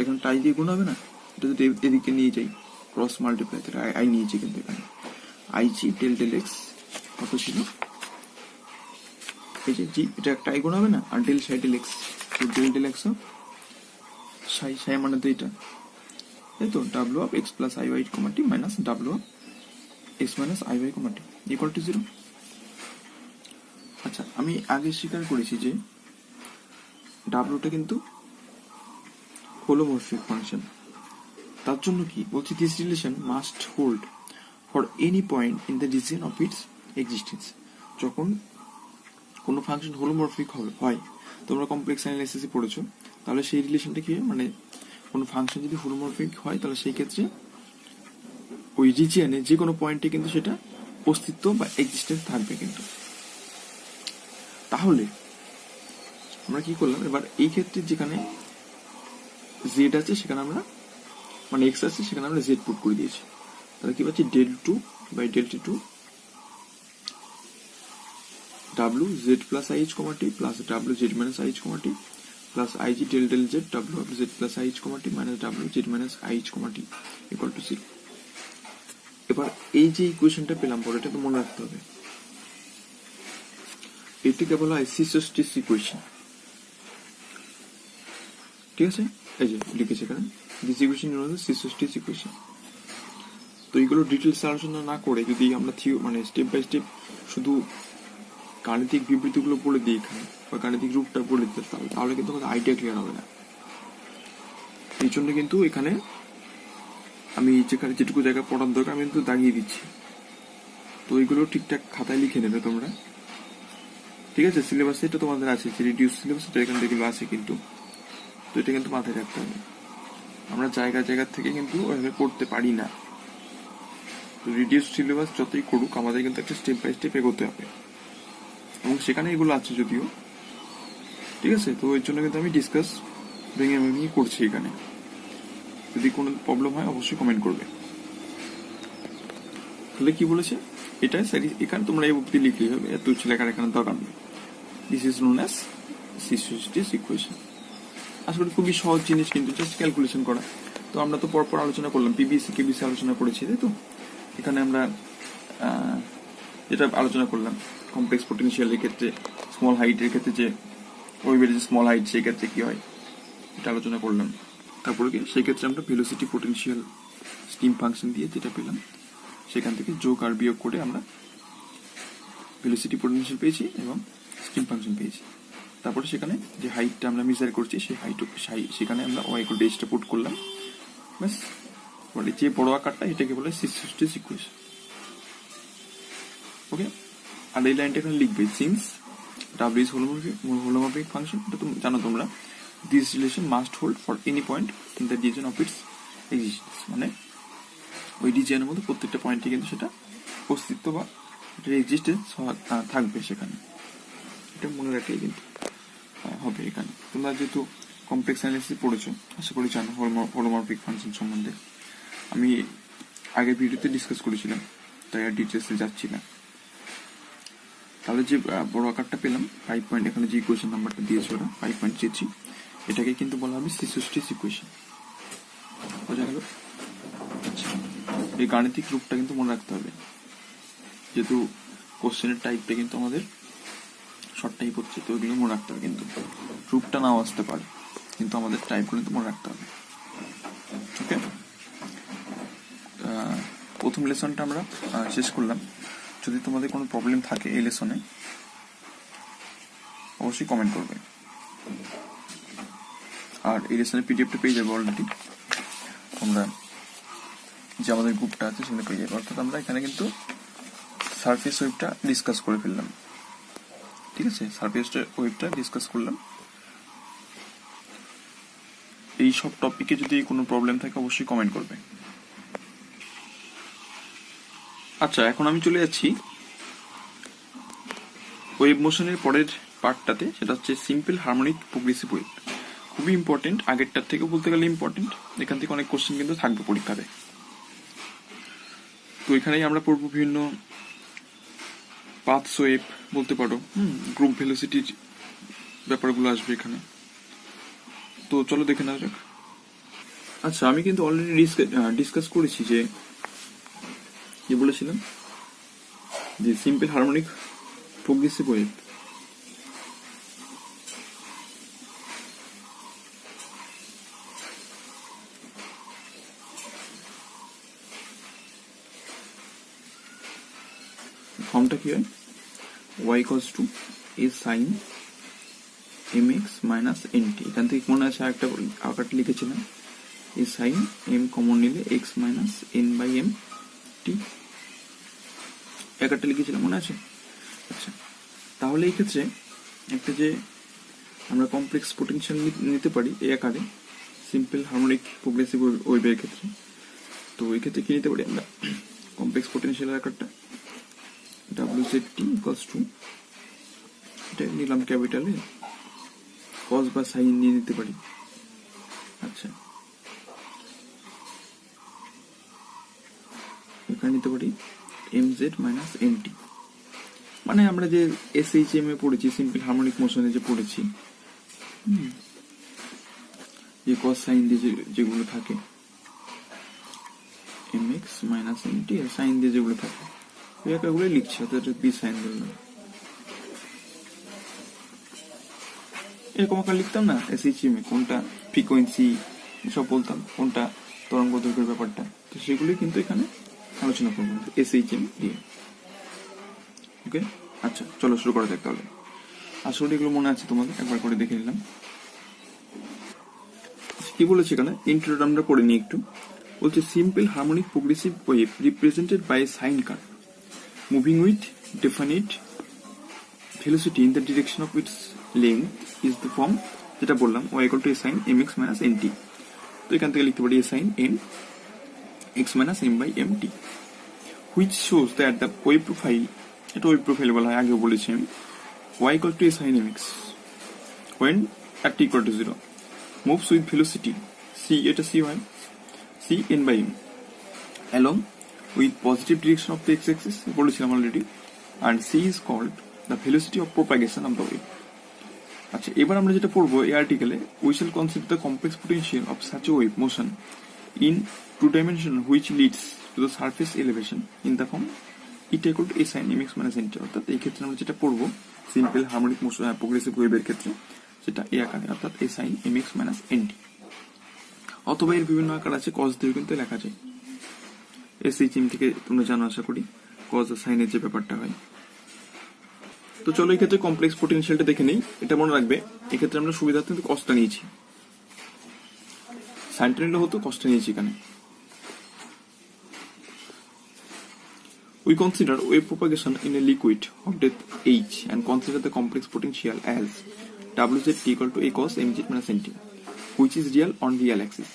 এখানে টাই দিয়ে গুণ হবে না, এটা যদি এদিকে নিয়ে যাই ক্রস মাল্টিপ্লাই, তাহলে আই নিয়েছি, কিন্তু এখানে i g del del x কত ছিল, এই যে জি, এটা একটা আই গুণ হবে না, আর ডেল সাই ডেল এক্স, তো ডেল ডেল এক্স সাই সাই মানে তো এটা, তাই তো, W of x plus I y comma T minus W of x minus i y comma T equal to 0। আচ্ছা, আমি আগে স্বীকার করেছি যে ডাব্লুটা কিন্তু holomorphic ফাংশন, তার জন্য কি বলছি, this relation must hold for any point in the region of its existence. যখন কোনো ফাংশন হোলোমরফিক হয়, তোমরা কমপ্লেক্স অ্যানালাইসিসে পড়েছো, তাহলে সেই রিলেশনটা কি, মানে কোনো ফাংশন যদি হোলোমরফিক হয় তাহলে সেই ক্ষেত্রে ওই রিজিয়নে যে কোনো পয়েন্টে কিন্তু সেটা অস্তিত্ব বা এক্সিস্টেন্স থাকবে কিন্তু। তাহলে আমরা কি করলাম, এবার এই ক্ষেত্রে যেখানে জেড আছে সেখানে আমরা, মানে এক্স আছে সেখানে আমরা জেড পুট করে দিয়েছি, তাহলে কি পাচ্ছি, del two by del t to W Z plus I H comma T plus W Z minus I H comma T plus I g del del Z W of Z plus I H comma T minus W Z minus I H comma T equal to 0। এবার এই যে ইকুয়েশনটা পেলাম পরে, এটা তো মনে রাখতে হবে, এটিকে বলা হয় সিসোস্টিস ইকুয়েশন, ঠিক আছে, এই যে লিখেছে এখানে, দিস ইকুয়েশন ইজ সিসোস্টিস ইকুয়েশন। তো এইগুলো ডিটেলস আলোচনা না করে যদি আমরা মানে স্টেপ বাই স্টেপ শুধু গাণিতিক বিবৃতিগুলো বলে দিই এখানে, বা গাণিতিক রূপটা বলে দিতে, তাহলে কিন্তু আমাদের আইডিয়া ক্লিয়ার হবে না। এই জন্য কিন্তু এখানে আমি যেখানে যেটুকু জায়গা পড়ার দরকার আমি কিন্তু দাগিয়ে দিচ্ছি, তো এইগুলো ঠিকঠাক খাতায় লিখে নেবে তোমরা, ঠিক আছে। সিলেবাসে এটা তোমাদের আছে, যে রিডিউস সিলেবাস, এটা এখানে যেগুলো আছে কিন্তু, তো এটা কিন্তু মাথায় রাখতে হবে, আমরা জায়গা জায়গা থেকে কিন্তু ওইভাবে পড়তে পারি না। তো রিডিউস সিলেবাস যতই করুক আমাদের কিন্তু একটা স্টেপ বাই স্টেপ এগোতে হবে, এবং সেখানে এগুলো আছে যদিও, ঠিক আছে। তো এর জন্য কিন্তু আমি ডিসকাস ভেঙে ভেঙে করছি এখানে। যদি কোনো প্রবলেম হয় অবশ্যই কমেন্ট করবে। তাহলে কি বলেছে, এটা এখানে তোমরা এই অব্দি লিখলেই হবে, এত উচ্চ লেখার এখানে দরকার নেই। দিস ইজ নোন অ্যাজ সিসোস্টেস ইকুয়েশন। আসলে খুবই সহজ জিনিস, কিন্তু জাস্ট ক্যালকুলেশন করা। তো আমরা তো পরপর আলোচনা করলাম, পিবিসি কেবিসি আলোচনা করেছি, তাই তো। এখানে আমরা যেটা আলোচনা করলাম কমপ্লেক্স পোটেনশিয়ালের ক্ষেত্রে, স্মল হাইটের ক্ষেত্রে যে ওয়েভের যে স্মল হাইট সেই ক্ষেত্রে কি হয় এটা আলোচনা করলাম। তারপরে কি সেই ক্ষেত্রে আমরা ভেলোসিটি পোটেনশিয়াল স্টিম ফাংশন দিয়ে যেটা পেলাম সেখান থেকে যোগ আর বিয়োগ করে আমরা ভেলোসিটি পোটেনশিয়াল পেয়েছি এবং স্টিম ফাংশন পেয়েছি। তারপরে সেখানে যে হাইটটা আমরা মেজার করছি সেই হাইট সেখানে আমরা ওয়াই ইকুয়াল টু এইচটা পুট করলাম, ব্যাস। বলে যে বড় আকারটা এটাকে বলে সিসোস্টেস ইকুয়েশন। ওকে, আর এই লাইনটা এখানে লিখবে সিন্স ডাব্লিউ ইজ হোলোমরফিক ফাংশন, এটা তুমি জানো তোমরা, this relation must hold for any point in the reason of its existence. মানে ওই রিজিয়নের মধ্যে প্রত্যেকটা পয়েন্টে কিন্তু সেটা অস্তিত্ব বা এটার এক্সিস্টেন্স থাকবে সেখানে, এটা মনে রাখলেই কিন্তু হবে। এখানে তোমরা যেহেতু কমপ্লেক্স অ্যানালিসিস পড়েছো, আশা করি জানো হোলোমরফিক ফাংশন সম্বন্ধে। আমি আগের ভিডিওতে ডিসকাস করেছিলাম, তাই আর ডিটেলসে যাচ্ছি না। তাহলে যে বড় আকারটা পেলাম 5 পয়েন্ট, এখানে যে ইকুয়েশন নাম্বারটা দিয়েছে ওরা 5.33, এটাকে কিন্তু বলা হবে সিসোস্টেস ইকুয়েশন। বোঝা গেল? আচ্ছা, এই গাণিতিক রূপটা কিন্তু মনে রাখতে হবে, যেহেতু কোশ্চেনের টাইপটা কিন্তু আমাদের শর্ট টাইপ হচ্ছে, তো এগুলো মনে রাখতে হবে। কিন্তু রূপটা নাও আসতে পারে, কিন্তু আমাদের টাইপগুলো কিন্তু মনে রাখতে হবে। ওকে, প্রথম লেসনটা আমরা শেষ করলাম। যদি তোমাদের কোনো প্রবলেম থাকে এই লেসনে অবশ্যই কমেন্ট করবে, আর এই লেসনের পিডিএফটা পেয়ে যাবে অলরেডি তোমরা, যে আমাদের গ্রুপটা আছে সেখানে পেয়ে যাবে। অর্থাৎ আমরা এখানে কিন্তু সারফেস ওয়েভটা ডিসকাস করে ফেললাম, ঠিক আছে। সারফেস ওয়েভটা ডিসকাস করলাম। এই সব টপিকে যদি কোনো প্রবলেম থাকে অবশ্যই কমেন্ট করবে। আচ্ছা, এখন আমি চলে যাচ্ছি ওয়েভ মোশনের পরের পার্টটাতে, সেটা হচ্ছে সিম্পল হারমোনিক প্রোগ্রেসিভ ওয়েভ। খুবই ইম্পর্টেন্ট, আগেরটার থেকে বলতে গেলে ইম্পর্টেন্ট। এখান থেকে অনেক কোশ্চেন কিন্তু থাকবে পরীক্ষাতে। তো এখানেই আমরা পড়বো বিভিন্ন পাথস ওয়েভ বলতে পারো, গ্রুপ ভেলোসিটির ব্যাপারগুলো আসবে এখানে। তো চলো দেখে নেওয়া যাক। আচ্ছা, আমি কিন্তু অলরেডি ডিসকাস করেছি যে কি বলেছিলাম, যে সিম্পল হারমোনিক প্রোগ্রেসিভ ওয়েভ ফর্মটা কি হয়, y equals to a sin mx minus nt। এখান থেকে মনে আছে আরেকটা আকারটা লিখেছিলাম, a sin m কমন নিলে x minus n by m t, আকারটা লিখেছিলাম মনে আছে? আচ্ছা, তাহলে এই ক্ষেত্রে একটা যে আমরা কমপ্লেক্স পোটেনশিয়াল নিতে পারি এই আকারে সিম্পল হারমোনিক প্রোগ্রেসিভ ওয়েভের ক্ষেত্রে। তো এই ক্ষেত্রে কি নিতে পারি আমরা, কমপ্লেক্স পোটেনশিয়াল আকারটা WZT equals to, এটা নিলাম ক্যাপিটালে, কস বা সাইন নিয়ে নিতে পারি। আচ্ছা, এখানে নিতে পারি mz মাইনাস nt। মানে আমরা যে SHM এ পড়েছি, সিম্পল হারমোনিক মোশনে যে পড়েছি, যে কস সাইন দিয়ে যেগুলো থাকে, mx মাইনাস nt, আর সাইন দিয়ে যেগুলো থাকে ওই আকারগুলোই লিখছি, অর্থাৎ বি সাইন ধরলাম। এরকম আকার লিখতাম না SHM এ, কোনটা ফ্রিকোয়েন্সি সব বলতাম, কোনটা তরঙ্গ দৈর্ঘ্যের ব্যাপারটা, তো সেগুলোই কিন্তু এখানে আলোচনা করবো SHM দিয়ে। ওকে, আচ্ছা চলো শুরু করা যাক তাহলে। আসলে এগুলো মনে আছে তোমাদের, একবার করে দেখে নিলাম। কি বলেছে এখানে, ইন্ট্রোটা আমরা করে নিই একটু। বলছে simple harmonic progressive wave represented by a sine curve moving with definite velocity in the direction of its length is the form, যেটা বললাম y equal to a sin mx minus nt। তো এখান থেকে লিখতে পারি a sin m x minus m by mt। which shows that the wave profile, এটা ওয়েভ প্রোফাইল বলা হয়, আগেও বলেছি আমি, y equal to a sin mx when at t equal to 0 moves with velocity c, এটা c হয়, c n by m along with positive direction of the x-axis বলেছিলাম already, and c is called the velocity of propagation of the wave. আচ্ছা, এবার আমরা যেটা পড়বো এই আর্টিকেলে, we shall consider the complex potential of such a wave motion in two dimension which leads to the surface elevation in the form এটা equal to a sin mx minus nt. অর্থাৎ এই ক্ষেত্রে আমরা যেটা পড়বো সিম্পল হারমোনিক মোশন প্রোগ্রেসিভ ওয়েভের ক্ষেত্রে সেটা এই আকারে, অর্থাৎ a sin mx minus nt, অথবা এর বিভিন্ন আকার আছে, cos দিয়েও কিন্তু লেখা যায়। এসি চিহ্ন থেকে তোমরা জানো আশা করি cos আর sin এর যে ব্যাপারটা হয়। তো চলো এই ক্ষেত্রে কমপ্লেক্স পোটেনশিয়ালটা দেখে নেই। এটা মনে রাখবে, এক্ষেত্রে আমরা সুবিধার্থে কসটা নিয়েছি, সাইনটা নিলে হতো, কসটা নিয়েছি এখানে। We consider wave propagation in a liquid of depth h and consider the complex potential as wz equal to a cos mz minus nt which is real on real axis.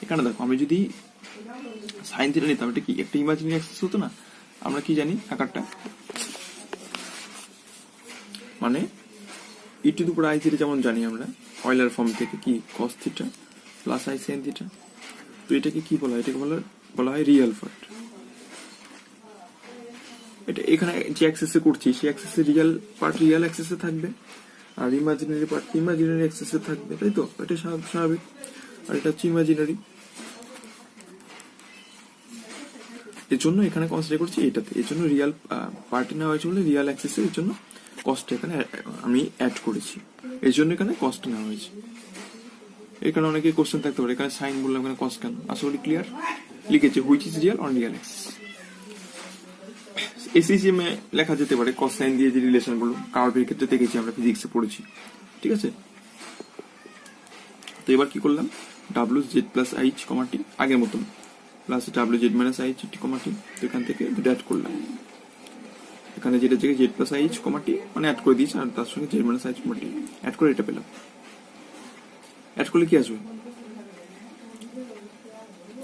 এখানে দেখো, আমি যদি সাইন থিটা নিতাম, এটা কি একটা ইমাজিনারি অ্যাক্সিস হতো না? আমরা কি জানি আকারটা, মানে e to the power i theta যেমন জানি আমরা অয়লার ফর্ম থেকে, কি cos theta plus i sin theta. তো এটাকে কি বলা হয়? এটাকে বলা হয় রিয়েল পার্ট। এটা এখানে যে অ্যাক্সেসে করছি সেই অ্যাক্সেসে রিয়েল পার্ট রিয়েল অ্যাক্সেসে থাকবে, আর ইমাজিনারি পার্ট ইমাজিনারি অ্যাক্সেসে থাকবে, তাই তো? এটা স্বাভাবিক। আর এটা হচ্ছে ইমাজিনারি, এর জন্য এখানে কনসিডার করছি এটাতে। এর জন্য রিয়েল পার্টি নেওয়া হয়েছে বলে রিয়েল অ্যাক্সেসে, এর জন্য কস্ট এখানে আমি অ্যাড করেছি, এর জন্য এখানে কস্ট নেওয়া হয়েছে। এখানে অনেকে কোশ্চেন থাকতে পারে, এখানে সাইন বললাম, এখানে কস্ট কেন? আশা করি ক্লিয়ার। লিখেছে which is real on real axis. ACCM এ লেখা যেতে পারে কস সাইন দিয়ে যে রিলেশন গুলো কার্ভের ক্ষেত্রে দেখেছি আমরা, ফিজিক্সে পড়েছি, ঠিক আছে? তো এবার কি করলাম, ডাব্লিউ z plus h comma t আগের মতন প্লাস ডাব্লিউ z minus h t comma t, তো এখান থেকে দুটো অ্যাড করলাম। এখানে যেটা থেকে z plus h comma t মানে অ্যাড করে দিয়েছি, আর তার সঙ্গে z minus h comma t add করে এটা পেলাম। অ্যাড করলে কি আসবে?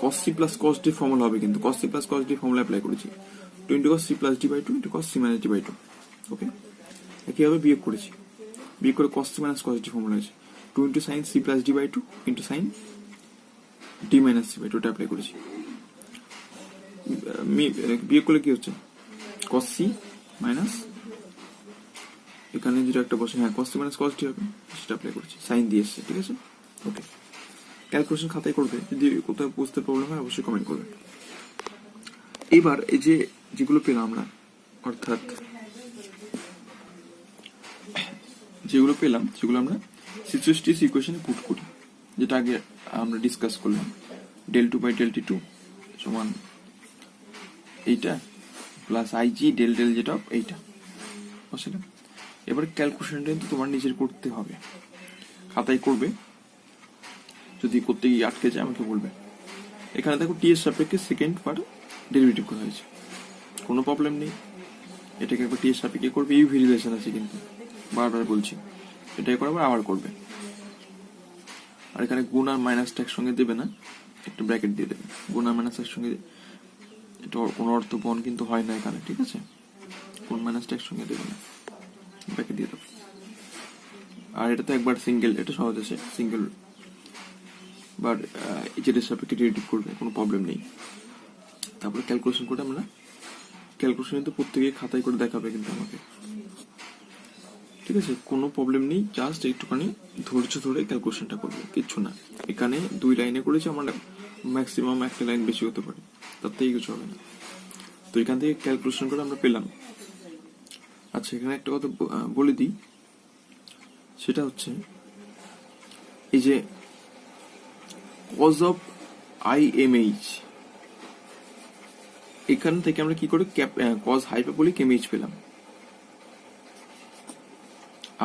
cos c plus cos d formula হবে, কিন্তু cos c plus cos d formula apply করেছি, 2 into cos c plus d by 2 into cos c minus d by 2, ওকে? একইভাবে বিয়োগ করেছি, বিয়োগ করে cos c minus cos d formula আছে, 2 into sin c plus d by 2 into sin d minus c by 2 টা অ্যাপ্লাই করেছি। বিয়োগ করলে কি হচ্ছে, cos c minus এখানে যেটা একটা বসে, হ্যাঁ cos c minus cos d হবে, সেটা অ্যাপ্লাই করেছি, sin দিয়ে এসছে, ঠিক আছে? ওকে, ক্যালকুলেশন খাতায় করবে, যদি কোথাও বুঝতে প্রবলেম হয় অবশ্যই কমেন্ট করবে। এবার এই যে যেগুলো পেলাম আমরা, অর্থাৎ যেগুলো পেলাম সেগুলো আমরা সিচুয়েস্টিস ইকুয়েশনে পুট করি, যেটা আগে আমরা ডিসকাস করলাম। Del two by del t two সমান এইটা প্লাস আইজি ডেল ডেল যেটা এইটা বুঝলাম। এবার ক্যালকুলেশনটা কিন্তু তোমার নিজের করতে হবে, খাতায় করবে, যদি করতে গিয়ে আটকে যায় আমাকে বলবে। এখানে দেখো টি এর সাপেক্ষে সেকেন্ড পার ডেরিভেটিভ করা হয়েছে, কোনো প্রবলেম নেই। এটাকে একবার টি এর সাপেক্ষে করবে, ইউভি রিলেশন আছে কিন্তু, বারবার বলছি, এটাকে করে আবার করবে। আর এখানে গুণ আর মাইনাসটা একসঙ্গে দেবে না, একটা ব্র্যাকেট দিয়ে দেবে। গুণ আর মাইনাস একসঙ্গে এটা কোনো অর্থ বহন কিন্তু হয় না এখানে, ঠিক আছে? গুণ মাইনাসটা একসঙ্গে দেবে না, ব্র্যাকেট দিয়ে দেবে। আর এটা তো একবার সিঙ্গেল, এটা সহজ আছে, সিঙ্গেল বার যেটার সাপেক্ষে ডেরিভেটিভ করবে, কোনো প্রবলেম নেই। তারপরে ক্যালকুলেশন করে আমরা, ক্যালকুলেশন কিন্তু প্রত্যেকে খাতায় করে দেখাবে কিন্তু আমাকে, ঠিক আছে? কোনো প্রবলেম নেই, জাস্ট একটুখানি ধৈর্য ধরে ক্যালকুলেশনটা করবে, কিচ্ছু না। এখানে 2 লাইনে করেছি, আমরা ম্যাক্সিমাম একটা লাইন বেশি হতে পারে, তার থেকে কিছু হবে না। তো এখান থেকে ক্যালকুলেশন করে আমরা পেলাম। আচ্ছা, এখানে একটা কথা বলে দিই, সেটা হচ্ছে এই যে cos of IMH, এখান থেকে আমরা কি করে cos হাইপারবোলিক mh পেলাম,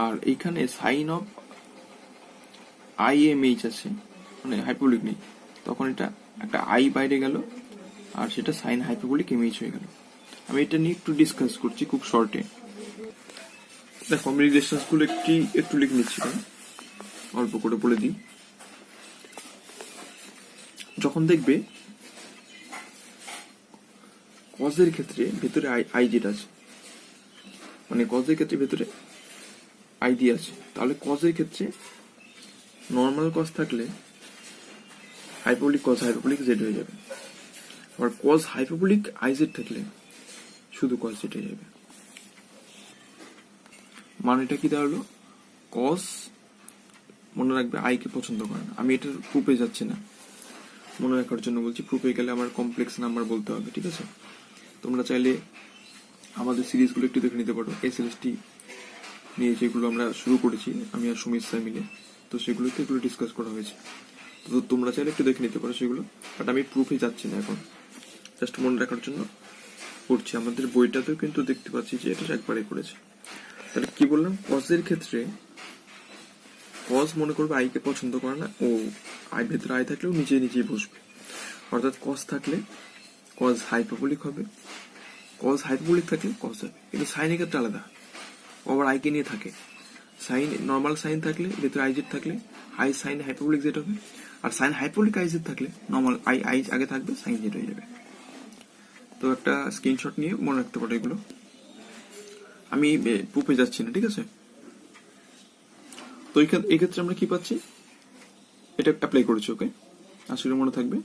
আর এইখানে সাইন অফ IMH আছে, মানে হাইপারবোলিক নেই, তখন এটা একটা আই বাইরে গেল, আর সেটা সাইন হাইপারবোলিক mh হয়ে গেল। আমি এটা নিয়ে একটু ডিসকাস করছি খুব শর্টে। দেখো, আমি রিলেশনস গুলো একটু লিখে নিচ্ছি, অল্প করে বলে দিই। যখন দেখবে কজের ক্ষেত্রে ভেতরে আই জেড আছে, মানে কজের ক্ষেত্রে ভেতরে আই দিয়ে আছে, তাহলে কজের ক্ষেত্রে নর্মাল কজ থাকলে হাইপারবোলিক কজ হাইপারবোলিক জেড হয়ে যাবে, আবার কজ হাইপারবোলিক আই জেড থাকলে শুধু কজ জেড হয়ে যাবে। মানেটা কি দাঁড়ালো, কজ মনে রাখবে আই কে পছন্দ করে না। আমি এটার প্রুফে যাচ্ছি না, মনে রাখার জন্য বলছি। প্রুফে গেলে আমার কমপ্লেক্স নাম্বার বলতে হবে, ঠিক আছে? তোমরা চাইলে আমাদের সিরিজগুলো একটু দেখে নিতে পারো, এসএলএসটি নিয়ে যেগুলো আমরা শুরু করেছি আমি আর সুমিত স্যার মিলে, তো সেগুলোতে এগুলো ডিসকাস করা হয়েছে, তো তোমরা চাইলে একটু দেখে নিতে পারো সেগুলো। বাট আমি প্রুফে যাচ্ছি না এখন, জাস্ট মনে রাখার জন্য করছি। আমাদের বইটাতেও কিন্তু দেখতে পাচ্ছি যে এটা একবারে করেছে। তাহলে কি বললাম, কজের ক্ষেত্রে কজ মনে করবে আই কে পছন্দ করে না, ও আই ভেতরে আই থাকলেও নিজেই বসবে, অর্থাৎ কজ থাকলে কজ হাইপারবোলিক হবে, কজ হাইপারবোলিক থাকলে কজ হবে। কিন্তু সাইনের ক্ষেত্রে আলাদা, আবার আই কে নিয়ে থাকে। সাইন নর্মাল সাইন থাকলে ভেতরে আই জেড থাকলে আই সাইন হাইপারবোলিক জেড হবে, আর সাইন হাইপারবোলিক আই জেড থাকলে নর্মাল আই আগে থাকবে, সাইন জেড হয়ে যাবে। তো একটা স্ক্রিনশট নিয়ে মনে রাখতে পারো এগুলো, আমি প্রুফে যাচ্ছি না, ঠিক আছে? তো এই ক্ষেত্রে আমরা কি পাচ্ছি, এটা অ্যাপ্লাই করেছি, ওকে? আসলে মনে থাকবে,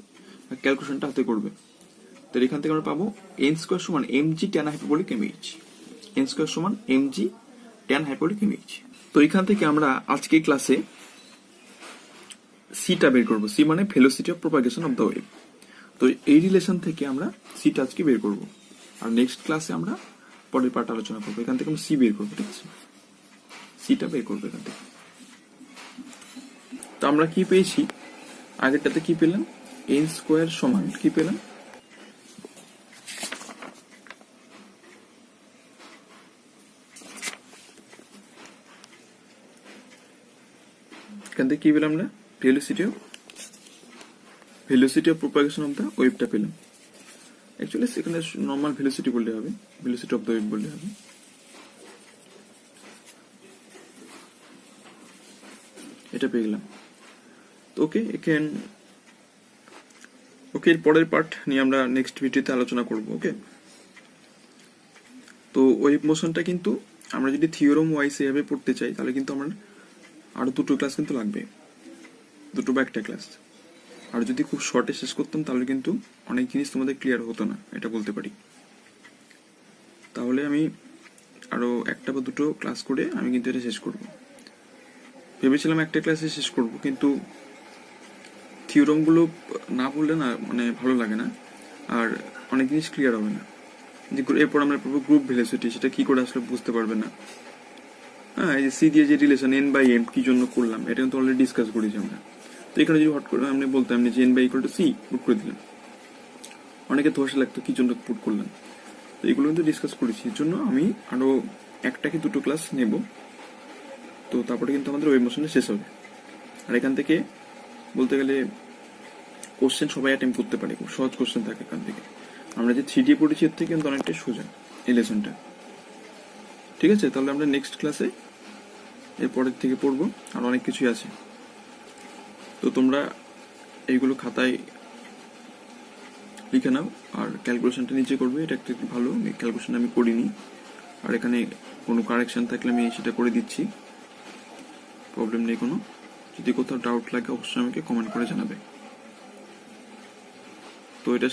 ক্যালকুলেশনটা হাতে করবে। তো এখান থেকে আমরা পাবো এন স্কোয়ার সমান mg tan hyperbolic mh, N square সমান mg tan হাইপারবোলিক mh। তো এখান থেকে আমরা আজকে ক্লাসে সিটা বের করবো, সি মানে velocity of propagation of the wave. তো এই রিলেশন থেকে আমরা সিটা আজকে বের করবো, আর নেক্সট ক্লাসে আমরা পরের পার্ট আলোচনা করবো। এখান থেকে আমরা সি বের করবো, ঠিক আছে? সিটা বের করবো এখান থেকে। তো আমরা কি পেয়েছি, আগেরটাতে কি পেলাম, এন স্কোয়ার সমান কি পেলাম, এখান থেকে কি পেলাম না, velocity of propagation of the ওয়েভটা পেলাম। অ্যাকচুয়ালি সেখানে নর্মাল ভেলোসিটি বললে হবে, ভেলোসিটি অফ দ্য ওয়েভ বললে হবে। এটা পেয়ে গেলাম। তো ওকে, এর পরের পার্ট নিয়ে আমরা নেক্সট ভিডিওতে আলোচনা করব, ওকে? তো ওয়েভ মোশনটা কিন্তু আমরা যদি থিওরাম ওয়াইজ এভাবে পড়তে চাই তাহলে কিন্তু আমার আরো দুটো ক্লাস কিন্তু লাগবে, দুটো বা একটা ক্লাস। আর যদি খুব শর্টে শেষ করতাম তাহলে কিন্তু অনেক জিনিস তোমাদের ক্লিয়ার হতো না, এটা বলতে পারি। তাহলে আমি আরো একটা বা দুটো ক্লাস করে আমি কিন্তু এটা শেষ করব। ভেবেছিলাম একটা ক্লাসে শেষ করব, কিন্তু থিওরামগুলো না পড়লে না মানে ভালো লাগে না, আর অনেক জিনিস ক্লিয়ার হবে না। এরপর আমরা পড়বো গ্রুপ ভেলোসিটি, সেটা কি করে আসলে বুঝতে পারবে না। হ্যাঁ, এই যে সি দিয়ে যে রিলেশন এন বাই এম কি জন্য করলাম, এটা কিন্তু অলরেডি ডিসকাস করেছি আমরা। তো এখানে যদি হট করে আমি বলতাম যে n by equal to c put করে দিলাম, অনেকে ধসে লাগতো কি জন্য পুট করলাম। তো এগুলো কিন্তু ডিসকাস করেছি, এর জন্য আমি আরো একটা কি দুটো ক্লাস নেব। তো তারপরে কিন্তু আমাদের ওয়েভ মোশনে শেষ হবে। আর এখান থেকে বলতে গেলে কোশ্চেন সবাই অ্যাটেম্প করতে পারে, খুব সহজ কোশ্চেন থাকে এখান থেকে। আমরা যে 3D পড়েছি এর থেকে কিন্তু অনেকটাই সোজা এই লেসনটা, ঠিক আছে? তাহলে আমরা নেক্সট ক্লাসে এরপরের থেকে পড়বো, আর অনেক কিছুই আছে। তো তোমরা এইগুলো খাতায় লিখে নাও, আর ক্যালকুলেশনটা নিচে করবে, এটা একটু ভালো। ক্যালকুলেশন আমি করিনি, আর এখানে কোনো কারেকশন থাকলে আমি সেটা করে দিচ্ছি, প্রবলেম নেই কোনো। যদি কোথাও ডাউট লাগে অবশ্যই আমাকে কমেন্ট করে জানাবে। তো এটা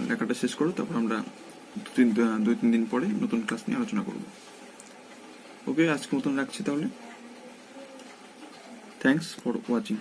লেখাটা শেষ করো, তারপর আমরা 2-3 দিন পরে নতুন ক্লাস নিয়ে আলোচনা করব। ওকে, আজকে মতন রাখছি তাহলে। Thanks for watching.